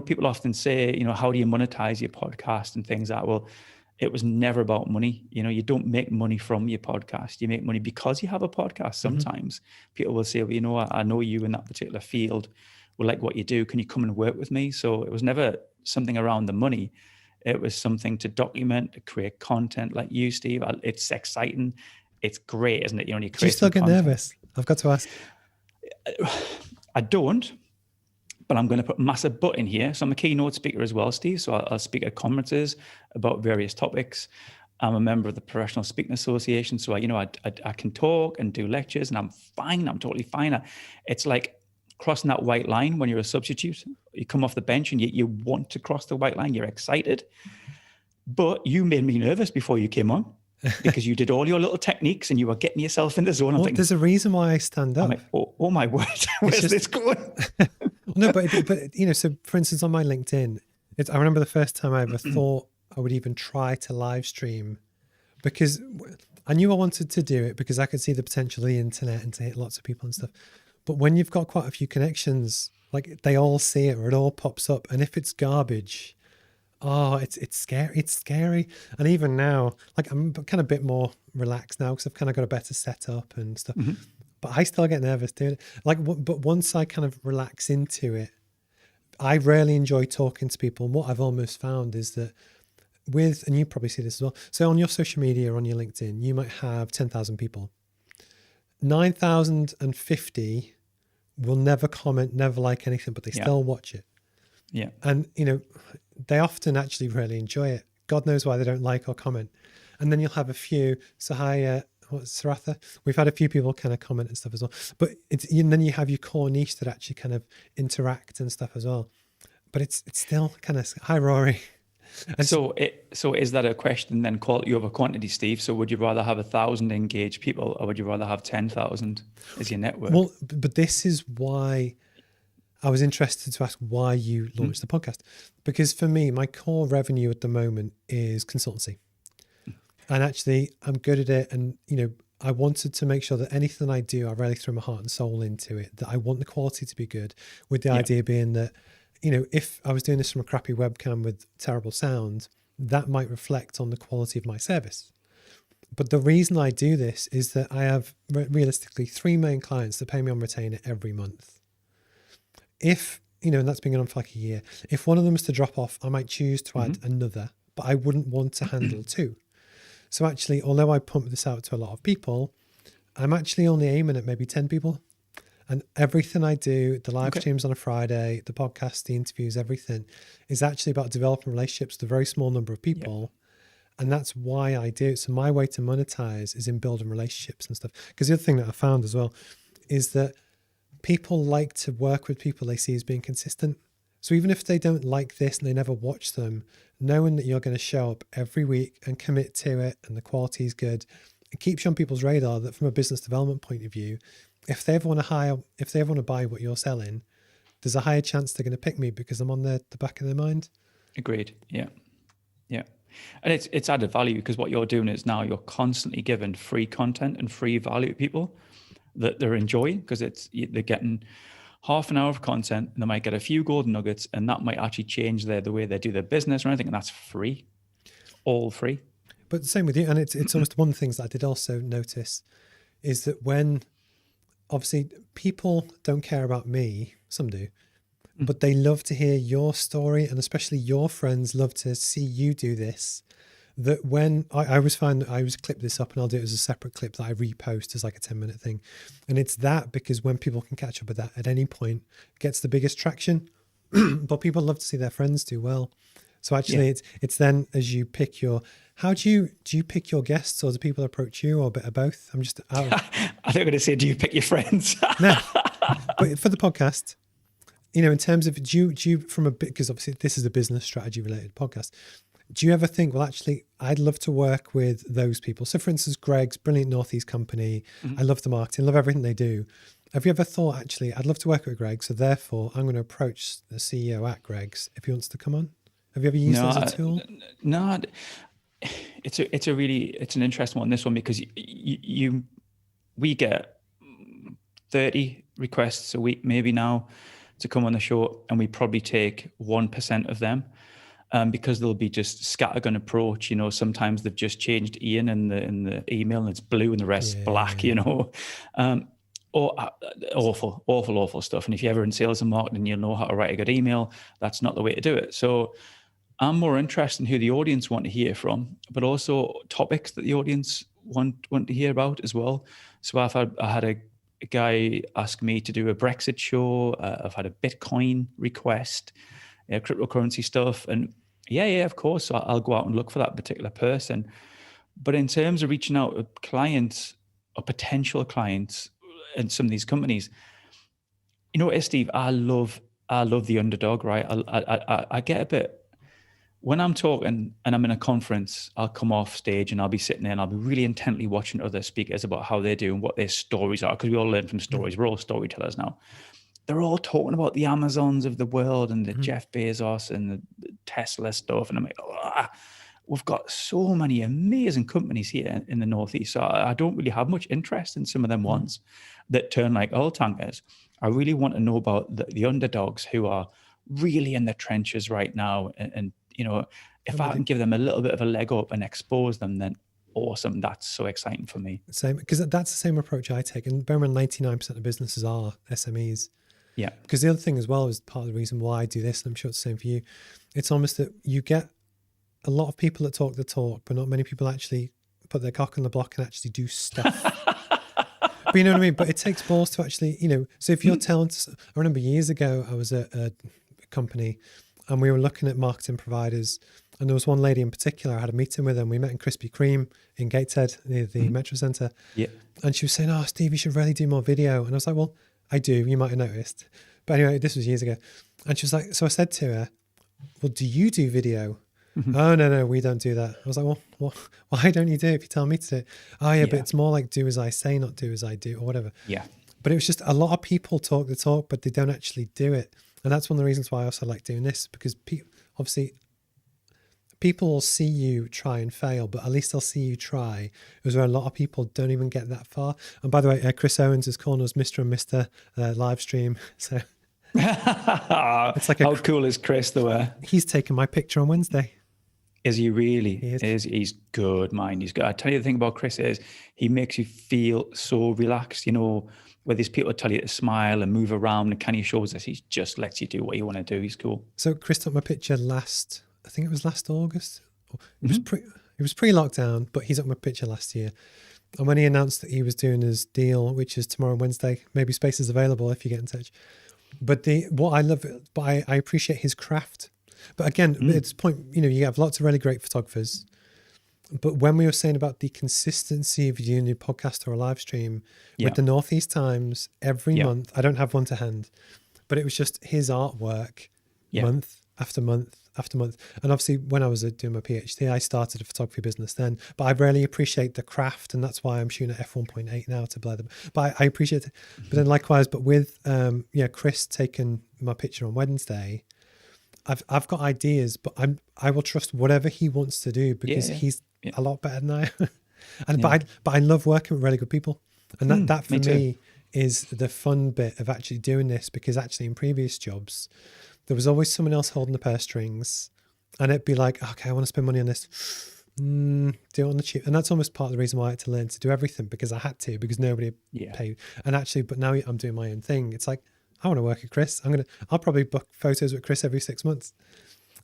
B: people often say, how do you monetize your podcast and things like that? Well, it was never about money. You don't make money from your podcast. You make money because you have a podcast. Sometimes people will say, well, I know you in that particular field. We like what you do. Can you come and work with me? So it was never something around the money. It was something to document, to create content like you, Steve. It's exciting. It's great, isn't it? You create.
A: Do you still get nervous? I've got to ask.
B: I don't, but I'm going to put a massive but in here. So I'm a keynote speaker as well, Steve. So I'll speak at conferences about various topics. I'm a member of the Professional Speaking Association. So I can talk and do lectures, and I'm fine. I'm totally fine. It's like crossing that white line when you're a substitute. You come off the bench and you want to cross the white line. You're excited. But you made me nervous before you came on because you did all your little techniques and you were getting yourself in the zone.
A: Well, there's a reason why I stand up.
B: I'm like, oh my word, where's this going?
A: No, but so for instance, on my LinkedIn, I remember the first time I ever thought I would even try to live stream, because I knew I wanted to do it because I could see the potential of the internet and to hit lots of people and stuff. But when you've got quite a few connections, like they all see it or it all pops up, and if it's garbage, it's scary. It's scary. And even now, like I'm kind of a bit more relaxed now because I've kind of got a better setup and stuff. Mm-hmm. But I still get nervous doing it. But once I kind of relax into it, I really enjoy talking to people. And what I've almost found is that and you probably see this as well. So on your social media, on your LinkedIn, you might have 10,000 people. 9,050 will never comment, never like anything, but they still watch it.
B: Yeah.
A: And, they often actually really enjoy it. God knows why they don't like or comment. And then you'll have a few. So hi, Saratha. We've had a few people kind of comment and stuff as well. But and then you have your core niche that actually kind of interact and stuff as well. But it's still kind of, hi, Rory. And
B: so is that a question then, quality over quantity, Steve? So would you rather have 1,000 engaged people or would you rather have 10,000 as your network?
A: Well, but this is why I was interested to ask why you launched the podcast. Because for me, my core revenue at the moment is consultancy. And actually, I'm good at it. And, I wanted to make sure that anything I do, I really throw my heart and soul into it, that I want the quality to be good, with the idea being that, if I was doing this from a crappy webcam with terrible sound, that might reflect on the quality of my service. But the reason I do this is that I have realistically 3 main clients that pay me on retainer every month. If, and that's been going on for like a year, if one of them is to drop off, I might choose to add another, but I wouldn't want to handle 2. So actually, although I pump this out to a lot of people, I'm actually only aiming at maybe 10 people. And everything I do, the live streams on a Friday, the podcast, the interviews, everything is actually about developing relationships with a very small number of people. Yep. And that's why I do it. So my way to monetize is in building relationships and stuff. Because the other thing that I found as well is that people like to work with people they see as being consistent. So even if they don't like this and they never watch them, knowing that you're going to show up every week and commit to it and the quality is good, it keeps you on people's radar that from a business development point of view, if they ever want to buy what you're selling, there's a higher chance they're going to pick me because I'm on the back of their mind.
B: Agreed. Yeah. And it's added value because what you're doing is now you're constantly giving free content and free value to people that they're enjoying, because they're getting half an hour of content and they might get a few golden nuggets, and that might actually change the way they do their business or anything, and that's free. All free.
A: But the same with you, and it's almost one of the things that I did also notice is that when obviously people don't care about me, some do, but they love to hear your story, and especially your friends love to see you do this. That when I always find that I always clip this up and I'll do it as a separate clip that I repost as like a 10-minute thing. And it's that because when people can catch up with that at any point, it gets the biggest traction. But people love to see their friends do well. So actually it's then as you pick how do you pick your guests, or do people approach you, or a bit of both? I'm just out of...
B: I think I'm going to say, do you pick your friends?
A: No, but for the podcast, in terms of do you from a bit, because obviously this is a business strategy related podcast. Do you ever think, well, actually, I'd love to work with those people? So, for instance, Greg's brilliant Northeast company. I love the marketing, love everything they do. Have you ever thought, actually, I'd love to work with Greg, so therefore I'm going to approach the CEO at Greg's if he wants to come on? Have you ever used it as a tool?
B: No, it's an interesting one, this one, because we get 30 requests a week, maybe now, to come on the show, and we probably take 1% of them. Because they'll be just scattergun approach, sometimes they've just changed Ian in the email and it's blue and the rest black, or awful stuff. And if you're ever in sales and marketing, you'll know how to write a good email. That's not the way to do it. So I'm more interested in who the audience want to hear from, but also topics that the audience want to hear about as well. So I had a guy ask me to do a Brexit show. I've had a Bitcoin request. Cryptocurrency stuff, and of course, so I'll go out and look for that particular person. But in terms of reaching out to clients or potential clients in some of these companies, You know what, Steve? I love the underdog, right? I get a bit when I'm talking and I'm in a conference. I'll come off stage and I'll be sitting there and I'll be really intently watching other speakers about how they're doing, what their stories are, because we all learn from stories. We're all storytellers now. They're all talking about the Amazons of the world and the Jeff Bezos and the Tesla stuff, and I'm like, we've got so many amazing companies here in the Northeast. So I don't really have much interest in some of them ones that turn like oil tankers. I really want to know about the underdogs who are really in the trenches right now. And you know, if I can give them a little bit of a leg up and expose them, then awesome. That's so exciting for me.
A: Same, because that's the same approach I take. And bear in mind, 99% of businesses are SMEs.
B: Yeah.
A: Because the other thing as well is part of the reason why I do this, and I'm sure it's the same for you, it's almost that you get a lot of people that talk the talk, but not many people actually put their cock on the block and actually do stuff. But you know what I mean? But it takes balls to actually, so if you're telling, I remember years ago, I was at a company and we were looking at marketing providers, and there was one lady in particular, I had a meeting with her, and we met in Krispy Kreme in Gateshead near the Metro Centre.
B: Yeah.
A: And she was saying, "Oh, Steve, you should really do more video." And I was like, "Well, I do, you might have noticed." But anyway, this was years ago. And she was like, so I said to her, "Well, do you do video?" "Oh, no, we don't do that." I was like, well, why don't you do it if you tell me to do it? "Oh, yeah, but it's more like do as I say, not do as I do," or whatever.
B: Yeah.
A: But it was just a lot of people talk the talk, but they don't actually do it. And that's one of the reasons why I also like doing this, because obviously people will see you try and fail, but at least they'll see you try. It was where a lot of people don't even get that far. And by the way, Chris Owens is calling us Mr. and Mr. Live stream. So
B: it's like how cool is Chris though?
A: He's taken my picture on Wednesday.
B: Is he really?
A: He is.
B: He's good, man. He's good. I tell you, the thing about Chris is he makes you feel so relaxed. You know, where these people tell you to smile and move around, and Kenny shows us he just lets you do what you want to do. He's cool.
A: So Chris took my picture I think it was last August. It was pre-lockdown, but he took my picture last year. And when he announced that he was doing his deal, which is tomorrow Wednesday, maybe space is available if you get in touch. But what I love, but I appreciate his craft. But again, at this point, you have lots of really great photographers. But when we were saying about the consistency of doing a podcast or a live stream with the Northeast Times every month, I don't have one to hand, but it was just his artwork month after month after month. And obviously when I was doing my PhD, I started a photography business then, but I really appreciate the craft, and that's why I'm shooting at f1.8 now to blur them. But I appreciate it. But then likewise, but with Chris taking my picture on Wednesday, I've got ideas, but I will trust whatever he wants to do, because he's a lot better than I am. But I love working with really good people, and that for me is the fun bit of actually doing this, because actually in previous jobs there was always someone else holding the purse strings, and it'd be like, okay, I want to spend money on this, do it on the cheap. And that's almost part of the reason why I had to learn to do everything, because I had to, because nobody paid. And actually, but now I'm doing my own thing. It's like, I want to work with Chris. I'll probably book photos with Chris every 6 months.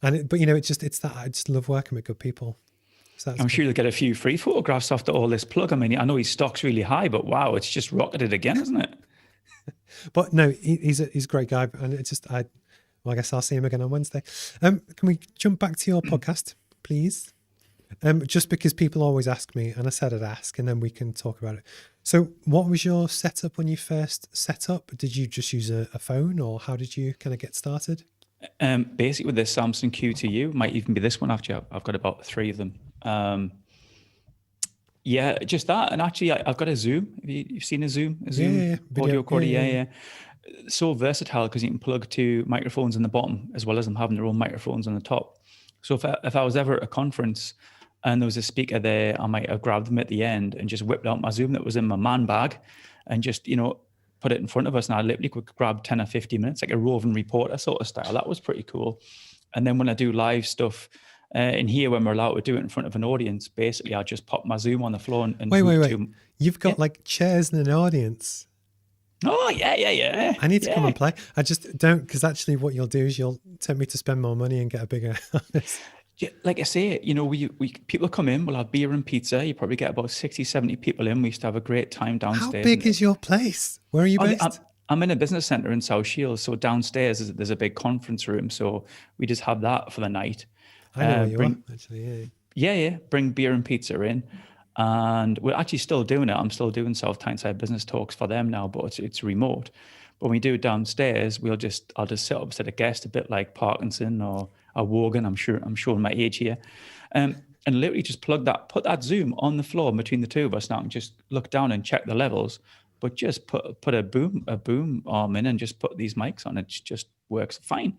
A: It's that I just love working with good people. So I'm
B: sure you'll get a few free photographs after all this plug. I mean, I know his stock's really high, but wow, it's just rocketed again, isn't it?
A: But no, he's a great guy, and it's just I guess I'll see him again on Wednesday. Can we jump back to your podcast, please? Just because people always ask me, and I said I'd ask, and then we can talk about it. So what was your setup when you first set up? Did you just use a phone, or how did you kind of get started?
B: Basically with the Samsung Q2U, might even be this one actually. I've got about 3 of them. Just that. And actually I've got a Zoom. You've seen a Zoom? A Zoom audio recorder? Yeah. So versatile, because you can plug 2 microphones in the bottom as well as them having their own microphones on the top. So if I was ever at a conference and there was a speaker there, I might have grabbed them at the end and just whipped out my Zoom that was in my man bag and just, put it in front of us. And I literally could grab 10 or 15 minutes, like a roving reporter sort of style. That was pretty cool. And then when I do live stuff in here, when we're allowed to do it in front of an audience, basically I just pop my Zoom on the floor and
A: wait. You've got like chairs in an audience.
B: Oh, yeah.
A: I need to come and play. I just don't, because actually what you'll do is you'll tempt me to spend more money and get a bigger office.
B: Yeah, like I say, we people come in, we'll have beer and pizza. You probably get about 60, 70 people in. We used to have a great time downstairs.
A: How big is your place? Where are you based?
B: I'm in a business centre in South Shields. So downstairs, there's a big conference room. So we just have that for the night.
A: I know where you are, actually,
B: Yeah, bring beer and pizza in. And we're actually still doing it. I'm still doing South Tyneside business talks for them now, but it's remote. But when we do it downstairs, I'll just sit opposite a guest, a bit like Parkinson or a Wogan. I'm showing my age here, and literally just put that Zoom on the floor between the two of us now, and just look down and check the levels. But just put a boom arm in and just put these mics on. It just works fine.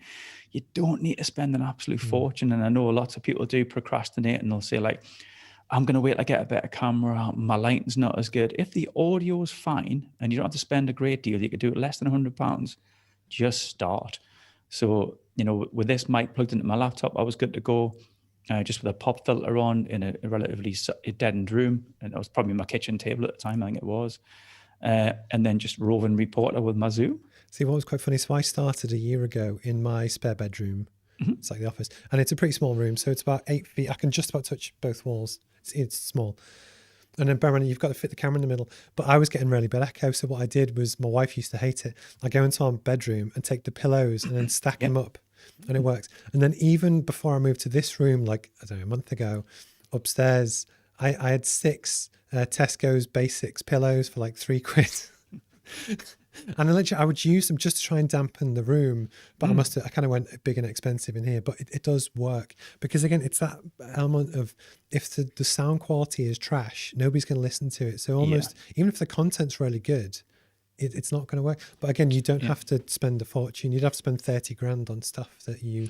B: You don't need to spend an absolute fortune. And I know lots of people do procrastinate, and they'll say like, I'm going to wait till I get a better camera. My lighting's not as good. If the audio's fine and you don't have to spend a great deal, you could do it less than £100. Just start. So, with this mic plugged into my laptop, I was good to go. Just with a pop filter on in a relatively deadened room. And it was probably my kitchen table at the time, I think it was. And then just roving reporter with my Zoom.
A: See, what was quite funny, so I started a year ago in my spare bedroom. It's like the office. And it's a pretty small room, so it's about 8 feet. I can just about touch both walls. It's small. And then, bear in mind, you've got to fit the camera in the middle. But I was getting really bad echo, so what I did was, my wife used to hate it. I go into our bedroom and take the pillows and then stack them up. And it works. And then even before I moved to this room, like, I don't know, a month ago, upstairs, I had 6 Tesco's Basics pillows for like £3. And I would use them just to try and dampen the room. But I kind of went big and expensive in here. But it does work. Because again, it's that element of, if the sound quality is trash, nobody's going to listen to it. So almost, even if the content's really good, it's not going to work. But again, you don't have to spend a fortune. You'd have to spend 30 grand on stuff that you...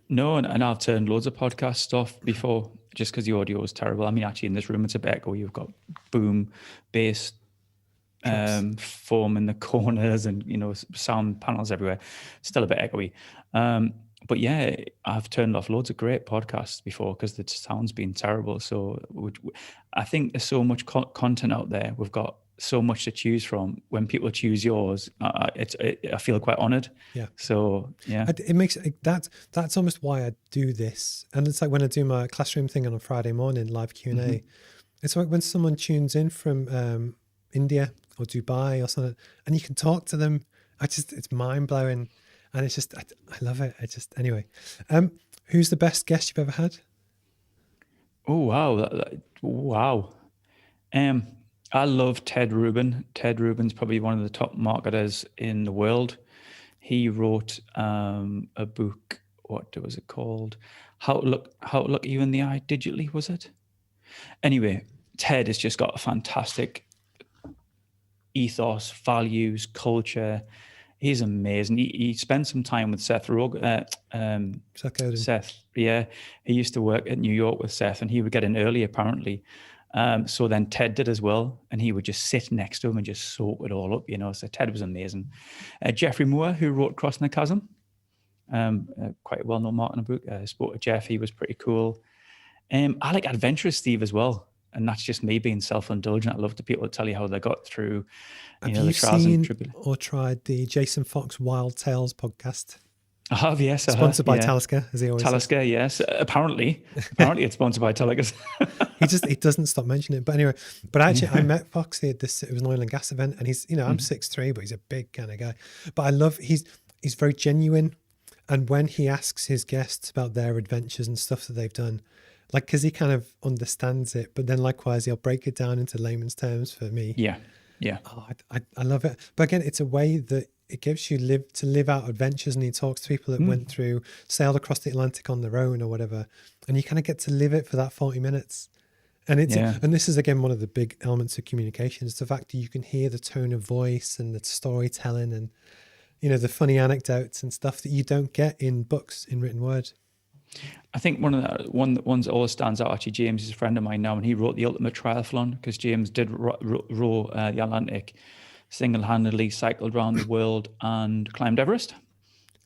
B: No, and I've turned loads of podcast stuff before just because the audio is terrible. I mean, actually in this room, it's a bit echo. You've got boom, bass, foam in the corners and, sound panels everywhere. Still a bit echoey. But yeah, I've turned off loads of great podcasts before because the sound's been terrible. So I think there's so much content out there. We've got so much to choose from. When people choose yours, I feel quite honored.
A: Yeah.
B: So yeah,
A: it makes that's almost why I do this. And it's like when I do my classroom thing on a Friday morning, live Q&A. It's like when someone tunes in from India or Dubai or something, and you can talk to them. It's mind blowing, and it's just I love it. Anyway. Who's the best guest you've ever had?
B: Oh wow, wow. I love Ted Rubin. Ted Rubin's probably one of the top marketers in the world. He wrote a book. What was it called? How to look you in the eye digitally, was it? Anyway, Ted has just got a fantastic ethos, values, culture. He's amazing. He spent some time with Seth Godin. Seth, yeah. He used to work at New York with Seth, and he would get in early apparently. So then Ted did as well, and he would just sit next to him and just soak it all up, So Ted was amazing. Jeffrey Moore, who wrote Crossing the Chasm, quite a well-known marketing book. I spoke to Jeff. He was pretty cool. I like Adventurous Steve as well, and that's just me being self-indulgent. I love the people to tell you how they got through.
A: Have you seen or tried the Jason Fox Wild Tales podcast?
B: I have, yes.
A: Sponsored by Talisker, as he always says.
B: Talisker, yes. Apparently it's sponsored by Talisker.
A: he doesn't stop mentioning it. But anyway, actually I met Foxy at this. It was an oil and gas event, and he's I'm 6'3", but he's a big kind of guy. But I love he's very genuine, and when he asks his guests about their adventures and stuff that they've done, like because he kind of understands it, but then likewise he'll break it down into layman's terms for me.
B: Yeah.
A: Oh, I love it. But again, it's a way that it gives you to live out adventures, and he talks to people that went through, sailed across the Atlantic on their own or whatever, and you kind of get to live it for that 40 minutes. And and this is again one of the big elements of communication, is the fact that you can hear the tone of voice and the storytelling and the funny anecdotes and stuff that you don't get in books, in written word.
B: I think one of the ones that always stands out, actually, James is a friend of mine now, and he wrote the Ultimate Triathlon because James did row the Atlantic single-handedly, cycled around the world and climbed Everest,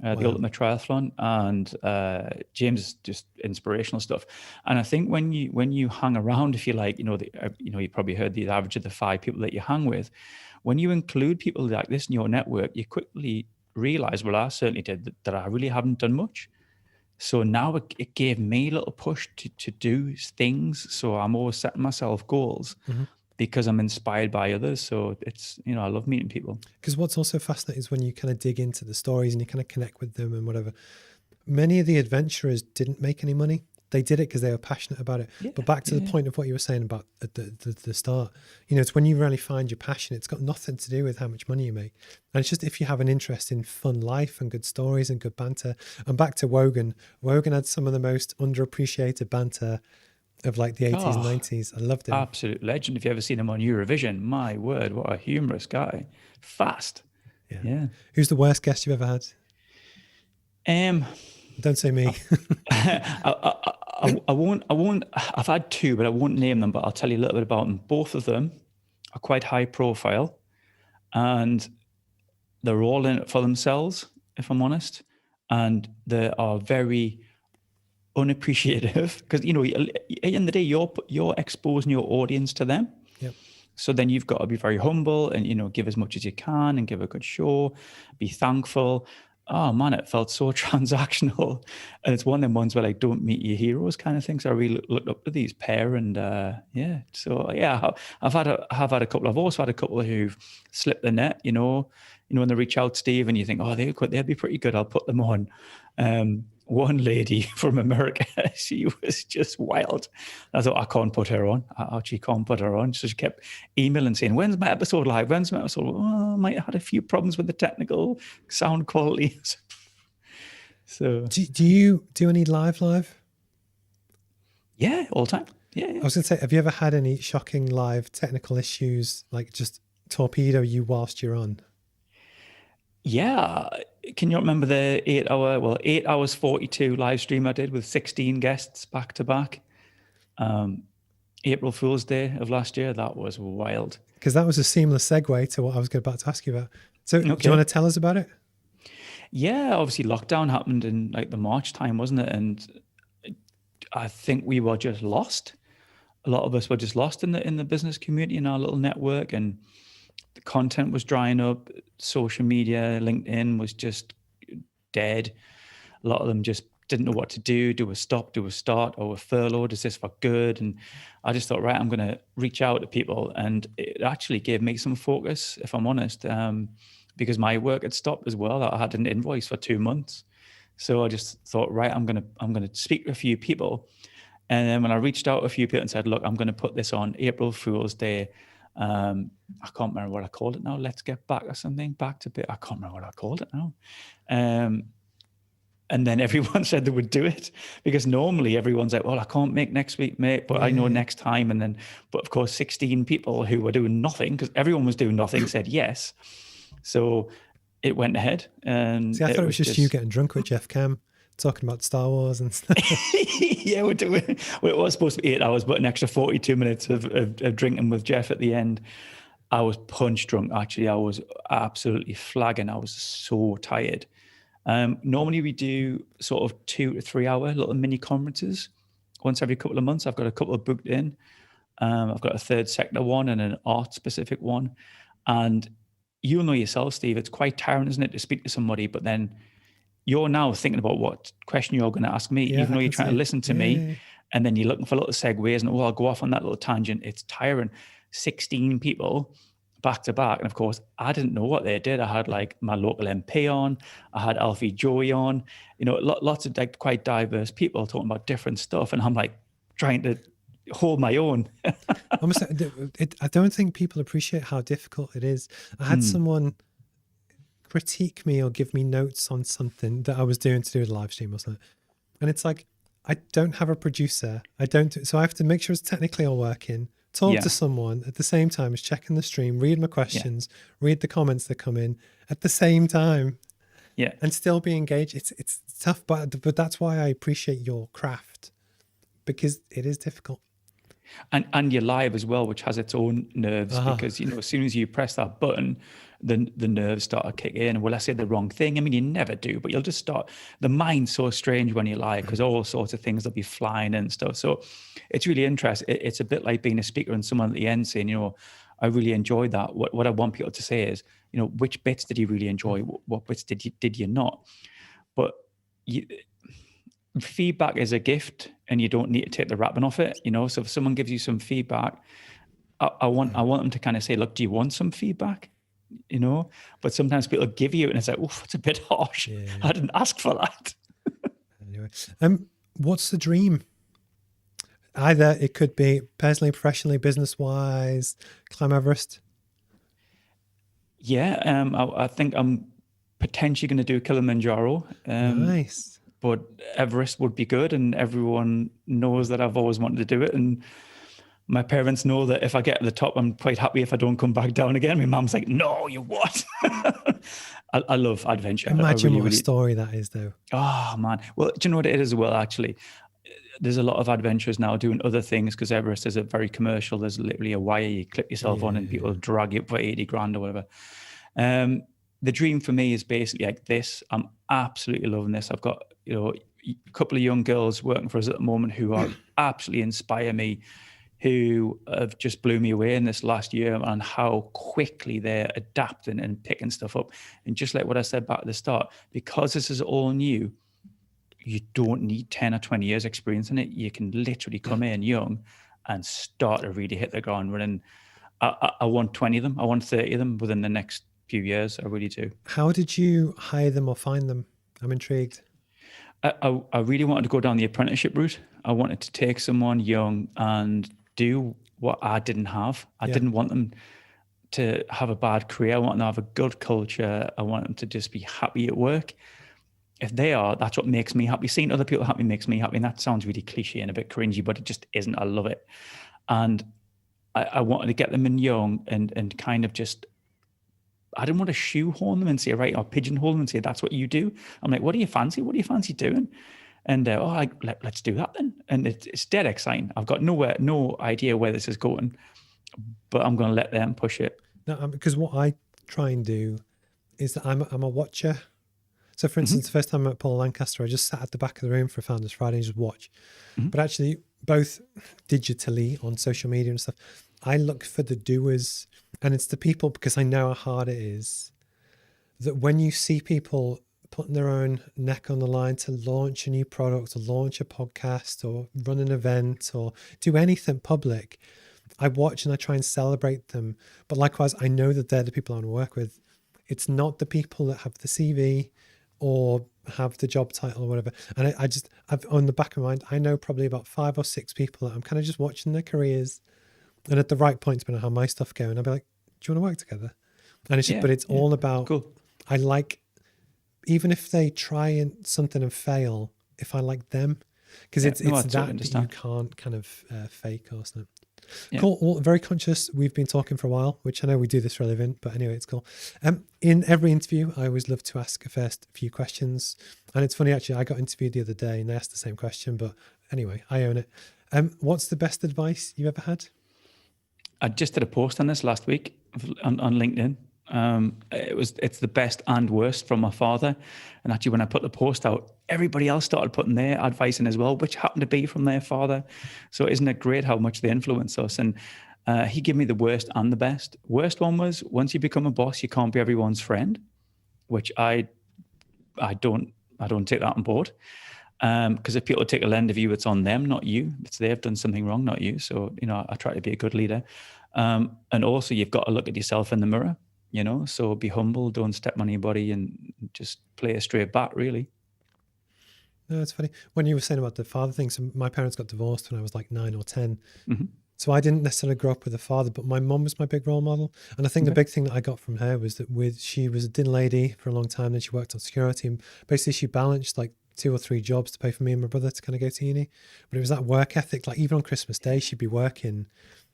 B: the Ultimate Triathlon. And James is just inspirational stuff. And I think when you hang around, if you like, you probably heard the average of the 5 people that you hang with. When you include people like this in your network, you quickly realize, well, I certainly did, that I really haven't done much. So now it gave me a little push to do things. So I'm always setting myself goals because I'm inspired by others. So it's, I love meeting people. Because
A: what's also fascinating is when you kind of dig into the stories and you kind of connect with them and whatever. Many of the adventurers didn't make any money. they did it because they were passionate about it.
B: Yeah,
A: But back to the
B: yeah.
A: point of what you were saying about at the start, it's when you really find your passion. It's got nothing to do with how much money you make, and it's just if you have an interest in fun life and good stories and good banter. And back to Wogan had some of the most underappreciated banter of like the 80s and
B: Oh,
A: 90s. I loved him.
B: absolute legend. If you ever seen him on Eurovision, my word, what a humorous guy. Fast.
A: Yeah.
B: Yeah.
A: Who's the worst guest you've ever had?
B: Um,
A: Don't say me.
B: I won't, I've had two, but I won't name them, but I'll tell you a little bit about them. Both of them are quite high profile and they're all in it for themselves, if I'm honest. And they are very unappreciative because, at the end of the day, you're exposing your audience to them.
A: Yep.
B: So then you've got to be very humble and, give as much as you can and give a good show, be thankful. Oh man, it felt so transactional. And it's one of them ones where like, don't meet your heroes kind of thing. So I really looked up to these pair and yeah. So yeah, I've had a couple. I've also had a couple who've slipped the net, when they reach out, Steve, and you think, oh, they'd be pretty good. I'll put them on. One lady from America, she was just wild. I thought, I can't put her on. I actually can't put her on. So she kept emailing saying, when's my episode live? When's my episode? Oh, I might have had a few problems with the technical sound quality. So
A: Do you do any live?
B: yeah, all the time. Yeah.
A: I was going to say, have you ever had any shocking live technical issues, like just torpedo you whilst you're on?
B: Yeah. Can you remember the 8 hours 42 live stream I did with 16 guests back to back? April Fool's Day of last year. That was wild.
A: Because that was a seamless segue to what I was about to ask you about. So do you want to tell us about it?
B: Yeah, obviously lockdown happened in like the March time, wasn't it? And I think we were just lost. A lot of us were just lost in the business community in our little network, and the content was drying up. Social media, LinkedIn was just dead. A lot of them just didn't know what to do. Do a stop, do a start, or a furlough? Is this for good? And I just thought, right, I'm going to reach out to people. And it actually gave me some focus, if I'm honest, because my work had stopped as well. I had an invoice for 2 months. So I just thought, right, I'm going to speak to a few people. And then when I reached out to a few people and said, look, I'm going to put this on April Fool's Day. I can't remember what I called it now. Let's get back or something. Back to bit. I can't remember what I called it now. And then everyone said they would do it, because normally everyone's like, well, I can't make next week, mate, but I know next time. And then, but of course, 16 people who were doing nothing, because everyone was doing nothing, said yes. So it went ahead. And
A: see, I thought it was just you getting drunk with Jeff Cam, talking about Star Wars and stuff.
B: Yeah, it was supposed to be 8 hours, but an extra 42 minutes of drinking with Jeff at the end. I was punch drunk, actually. I was absolutely flagging. I was so tired. Normally we do sort of 2 to 3 hour little mini conferences once every couple of months. I've got a couple of booked in. I've got a third sector one and an art specific one. And you'll know yourself, Steve, it's quite tiring, isn't it, to speak to somebody, but then you're now thinking about what question you're going to ask me, even though you're trying to listen to me. And then you're looking for little segues and, I'll go off on that little tangent. It's tiring. 16 people back to back. And of course, I didn't know what they did. I had like my local MP on. I had Alfie Joey on. Lots of like quite diverse people talking about different stuff. And I'm like trying to hold my own.
A: I don't think people appreciate how difficult it is. I had someone critique me or give me notes on something that I was doing to do with a live stream or something. And it's like, I don't have a producer. So I have to make sure it's technically all working, talk to someone at the same time as checking the stream, read my questions, read the comments that come in at the same time, and still be engaged. It's tough, but that's why I appreciate your craft, because it is difficult.
B: And you're live as well, which has its own nerves, because as soon as you press that button, the nerves start to kick in. Will I say the wrong thing? I mean, you never do, but you'll just start. The mind's so strange when you're live, because all sorts of things will be flying and stuff. So it's really interesting. It's a bit like being a speaker and someone at the end saying, I really enjoyed that. What I want people to say is, which bits did you really enjoy? What bits did you not? But feedback is a gift, and you don't need to take the wrapping off it. So if someone gives you some feedback, I want them to kind of say, look, do you want some feedback? But sometimes people give you, and it's like, it's a bit harsh. I didn't ask for that.
A: Anyway, what's the dream Either it could be personally, professionally, business-wise, climb Everest.
B: Yeah, I think I'm potentially going to do Kilimanjaro,
A: Nice.
B: but Everest would be good, and everyone knows that I've always wanted to do it. And my parents know that if I get to the top, I'm quite happy if I don't come back down again. My mum's like, "No, you what?" I love adventure. I
A: Imagine
B: really,
A: what a
B: really.
A: story that is, though.
B: Oh man. Well, do you know what it is as well? Actually, there's a lot of adventurers now doing other things because Everest is a very commercial. There's literally a wire you clip yourself on, and people drag you up for 80 grand or whatever. The dream for me is basically like this. I'm absolutely loving this. I've got, a couple of young girls working for us at the moment who are absolutely inspire me, who have just blew me away in this last year on how quickly they're adapting and picking stuff up. And just like what I said back at the start, because this is all new, you don't need 10 or 20 years experience in it. You can literally come in young and start to really hit the ground running. I want 20 of them. I want 30 of them within the next few years. I really do.
A: How did you hire them or find them? I'm intrigued.
B: I really wanted to go down the apprenticeship route. I wanted to take someone young and do what I didn't have. I didn't want them to have a bad career. I want them to have a good culture. I want them to just be happy at work. If they are, that's what makes me happy. Seeing other people happy makes me happy. And that sounds really cliche and a bit cringy, but it just isn't. I love it. And I wanted to get them in young and kind of just, I didn't want to shoehorn them and say, right, or pigeonhole them and say, that's what you do. I'm like, what do you fancy? What do you fancy doing? And let's do that then. And it's dead exciting. I've got no idea where this is going, but I'm going to let them push it.
A: No, because what I try and do is that I'm a watcher. So, for instance, the first time I met Paul Lancaster, I just sat at the back of the room for Founders Friday and just watch. But actually, both digitally on social media and stuff, I look for the doers, and it's the people, because I know how hard it is, that when you see people putting their own neck on the line to launch a new product or launch a podcast or run an event or do anything public, I watch and I try and celebrate them. But likewise, I know that they're the people I want to work with. It's not the people that have the CV or have the job title or whatever. And I've on the back of my mind, I know probably about 5 or 6 people that I'm kind of just watching their careers. And at the right point, depending on how my stuff going, I'll be like, do you want to work together? And it's just, but it's all about,
B: cool.
A: I like, even if they try and something and fail, if I like them, because it's that you can't kind of fake or something. Yeah. Cool. Well, very conscious. We've been talking for a while, which I know we do this for a living, but anyway, it's cool. In every interview, I always love to ask a first few questions. And it's funny, actually, I got interviewed the other day and they asked the same question, but anyway, I own it. What's the best advice you've ever had?
B: I just did a post on this last week on LinkedIn. It's the best and worst from my father. And actually, when I put the post out, everybody else started putting their advice in as well, which happened to be from their father. So isn't it great how much they influence us? And he gave me the worst and the best. Worst one was, once you become a boss, you can't be everyone's friend, which I don't take that on board. Because if people take a lend of you, it's on them, not you. It's they've done something wrong, not you. So, I try to be a good leader. And also you've got to look at yourself in the mirror, so be humble, don't step on anybody and just play a straight bat, really.
A: No, it's funny. When you were saying about the father thing, so my parents got divorced when I was like 9 or 10. So I didn't necessarily grow up with a father, but my mum was my big role model. And I think the big thing that I got from her was that she was a din lady for a long time, then she worked on security, and basically she balanced like 2 or 3 jobs to pay for me and my brother to kind of go to uni. But it was that work ethic. Like even on Christmas Day, she'd be working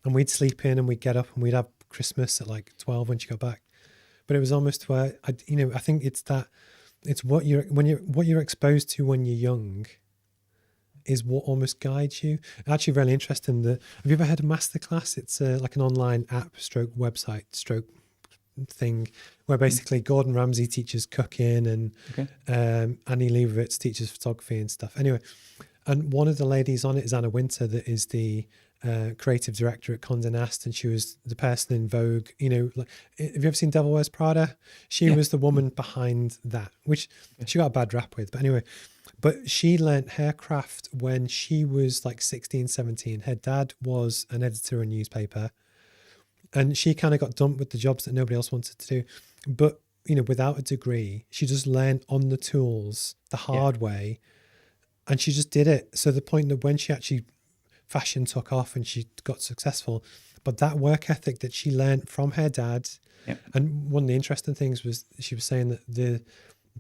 A: and we'd sleep in and we'd get up and we'd have Christmas at like 12 when she got back. But it was almost where I think it's what you're exposed to when you're young is what almost guides you. Actually, really interesting. Have you ever heard of Masterclass? It's like an online app stroke website stroke thing where basically Gordon Ramsay teaches cooking and Annie Leibovitz teaches photography and stuff. Anyway, and one of the ladies on it is Anna Winter, that is the creative director at Condé Nast, and she was the person in Vogue. Like, have you ever seen Devil Wears Prada? She was the woman behind that, which she got a bad rap with. But anyway, but she learnt her craft when she was like 16, 17. Her dad was an editor in a newspaper. And she kind of got dumped with the jobs that nobody else wanted to do. But, without a degree, she just learned on the tools, the hard way. And she just did it. So the point that when she actually fashion took off and she got successful. But that work ethic that she learned from her dad, and one of the interesting things was she was saying that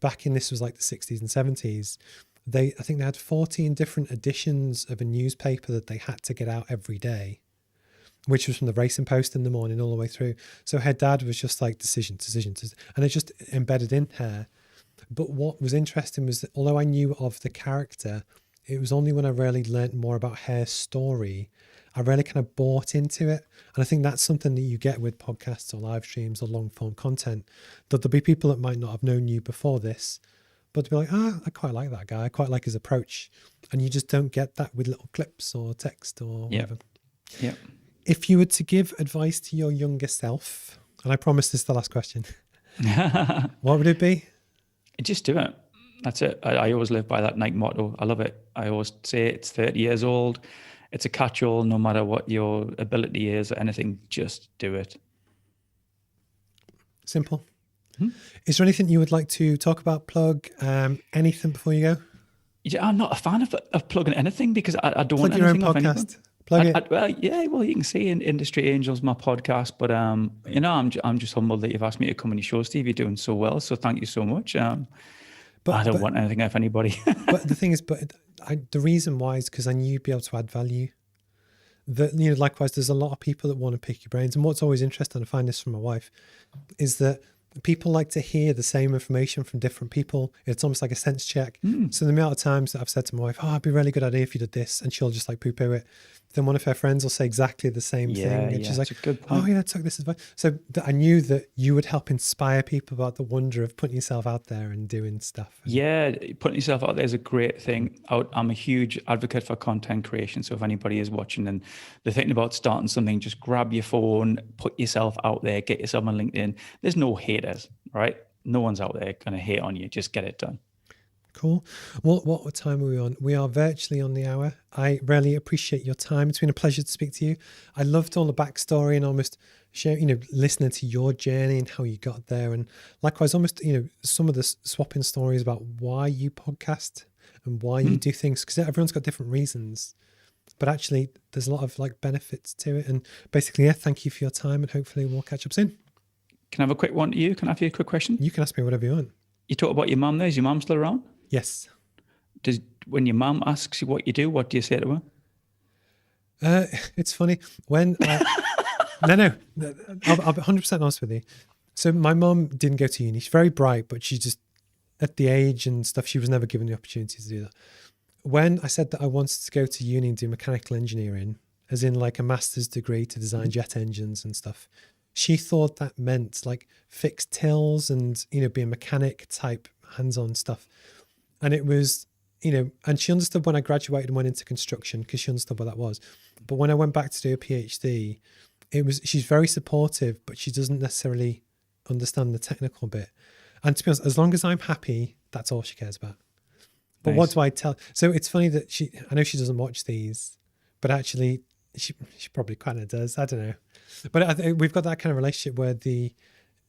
A: back in, this was like the 60s and 70s, I think they had 14 different editions of a newspaper that they had to get out every day, which was from the Racing Post in the morning all the way through. So her dad was just like decision, and it just embedded in her. But what was interesting was that although I knew of the character, it was only when I really learned more about her story, I really kind of bought into it. And I think that's something that you get with podcasts or live streams or long form content, that there'll be people that might not have known you before this, but to be like, I quite like that guy. I quite like his approach. And you just don't get that with little clips or text or whatever.
B: Yeah.
A: If you were to give advice to your younger self, and I promise this is the last question, what would it be?
B: Just do it. That's it. I always live by that Nike motto. I love it. I always say it's 30 years old. It's a catch-all, no matter what your ability is or anything, just do it.
A: Simple. Is there anything you would like to talk about, plug, anything before you go?
B: Yeah, I'm not a fan of plugging anything because I don't
A: Plug
B: want
A: your own
B: anything off anyone.
A: podcast. Plug it.
B: Well, you can see in Industry Angels, my podcast, but I'm just humbled that you've asked me to come on your show, Steve. You're doing so well, so thank you so much. But I don't want anything off anybody.
A: But the thing is, the reason why is because I knew you'd be able to add value. That, likewise, there's a lot of people that want to pick your brains. And what's always interesting, I find this from my wife, is that people like to hear the same information from different people. It's almost like a sense check. So the amount of times that I've said to my wife, it'd be a really good idea if you did this, and she'll just like poo-poo it. Then one of her friends will say exactly the same thing. And she's like, I took this advice. So I knew that you would help inspire people about the wonder of putting yourself out there and doing stuff.
B: Yeah, putting yourself out there is a great thing. I'm a huge advocate for content creation. So if anybody is watching and they're thinking about starting something, just grab your phone, put yourself out there, get yourself on LinkedIn. There's no haters, right? No one's out there going to hate on you. Just get it done.
A: Cool. What time are we on? We are virtually on the hour. I really appreciate your time. It's been a pleasure to speak to you. I loved all the backstory and almost listening to your journey and how you got there. And likewise, almost, some of the swapping stories about why you podcast and why you do things, because everyone's got different reasons. But actually, there's a lot of benefits to it. And basically, thank you for your time, and hopefully we'll catch up soon.
B: Can I have a quick one to you? Can I ask you a quick question?
A: You can ask me whatever you want.
B: You talk about your mum there. Is your mum still around?
A: Yes.
B: When your mum asks you what you do, what do you say to
A: her? It's funny when no, I'll be 100% honest with you. So my mum didn't go to uni. She's very bright, but she just, at the age and stuff, she was never given the opportunity to do that. When I said that I wanted to go to uni and do mechanical engineering, as in like a master's degree to design jet engines and stuff, she thought that meant like fix tills and, be a mechanic type hands-on stuff. And it was, and she understood when I graduated and went into construction, because she understood what that was. But when I went back to do a PhD, she's very supportive, but she doesn't necessarily understand the technical bit. And to be honest, as long as I'm happy, that's all she cares about. But nice. What do I tell? So it's funny that I know she doesn't watch these, but actually she probably kind of does. I don't know. But I think we've got that kind of relationship where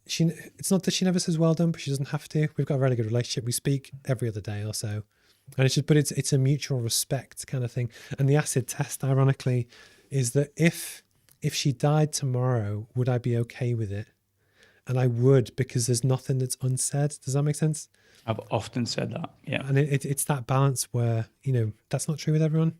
A: it's not that she never says well done, but she doesn't have to. We've got a really good relationship. We speak every other day or so. And it's a mutual respect kind of thing. And the acid test, ironically, is that if she died tomorrow, would I be okay with it? And I would, because there's nothing that's unsaid. Does that make sense?
B: I've often said that, yeah.
A: And it's that balance where, that's not true with everyone.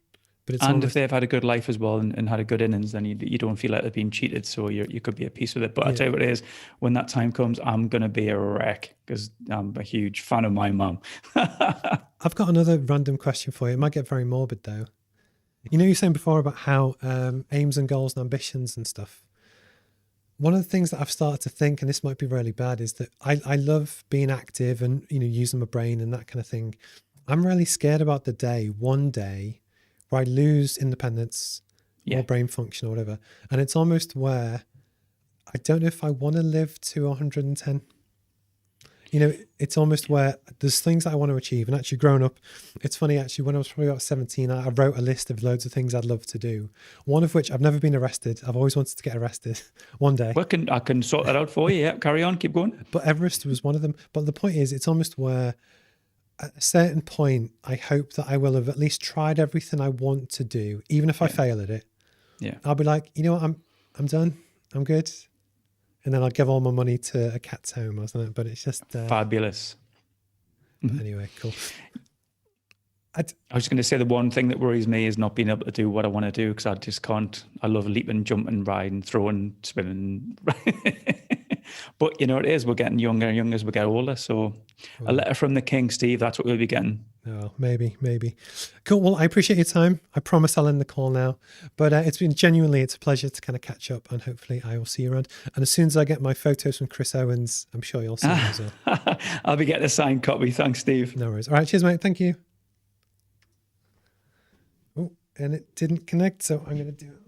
A: But
B: if they've had a good life as well and had a good innings, then you don't feel like they're being cheated, so you could be at peace with it. But I'll tell you what it is, when that time comes, I'm going to be a wreck because I'm a huge fan of my mum.
A: I've got another random question for you. It might get very morbid though. You were saying before about how aims and goals and ambitions and stuff. One of the things that I've started to think, and this might be really bad, is that I love being active and, using my brain and that kind of thing. I'm really scared about one day, where I lose independence or brain function or whatever. And it's almost where I don't know if I want to live to 110. It's almost where there's things that I want to achieve. And actually growing up, it's funny, actually, when I was probably about 17, I wrote a list of loads of things I'd love to do. One of which, I've never been arrested. I've always wanted to get arrested one day.
B: Well, I can sort that out for you. Yeah, carry on, keep going.
A: But Everest was one of them. But the point is, it's almost where at a certain point, I hope that I will have at least tried everything I want to do, even if I fail at it.
B: Yeah.
A: I'll be like, you know what, I'm done. I'm good. And then I'll give all my money to a cat's home or something. But it's just
B: Fabulous.
A: But anyway, cool.
B: I was going to say the one thing that worries me is not being able to do what I want to do, because I just can't. I love leaping, jumping, riding, throwing, swimming. But you know what it is, we're getting younger and younger as we get older. So a letter from the king, Steve, that's what we'll be getting.
A: Oh, maybe. Cool. Well, I appreciate your time. I promise I'll end the call now. But it's a pleasure to kind of catch up, and hopefully I will see you around. And as soon as I get my photos from Chris Owens, I'm sure you'll see them as well.
B: I'll be getting a signed copy. Thanks, Steve.
A: No worries. All right. Cheers, mate. Thank you. Oh, and it didn't connect, so I'm going to do it.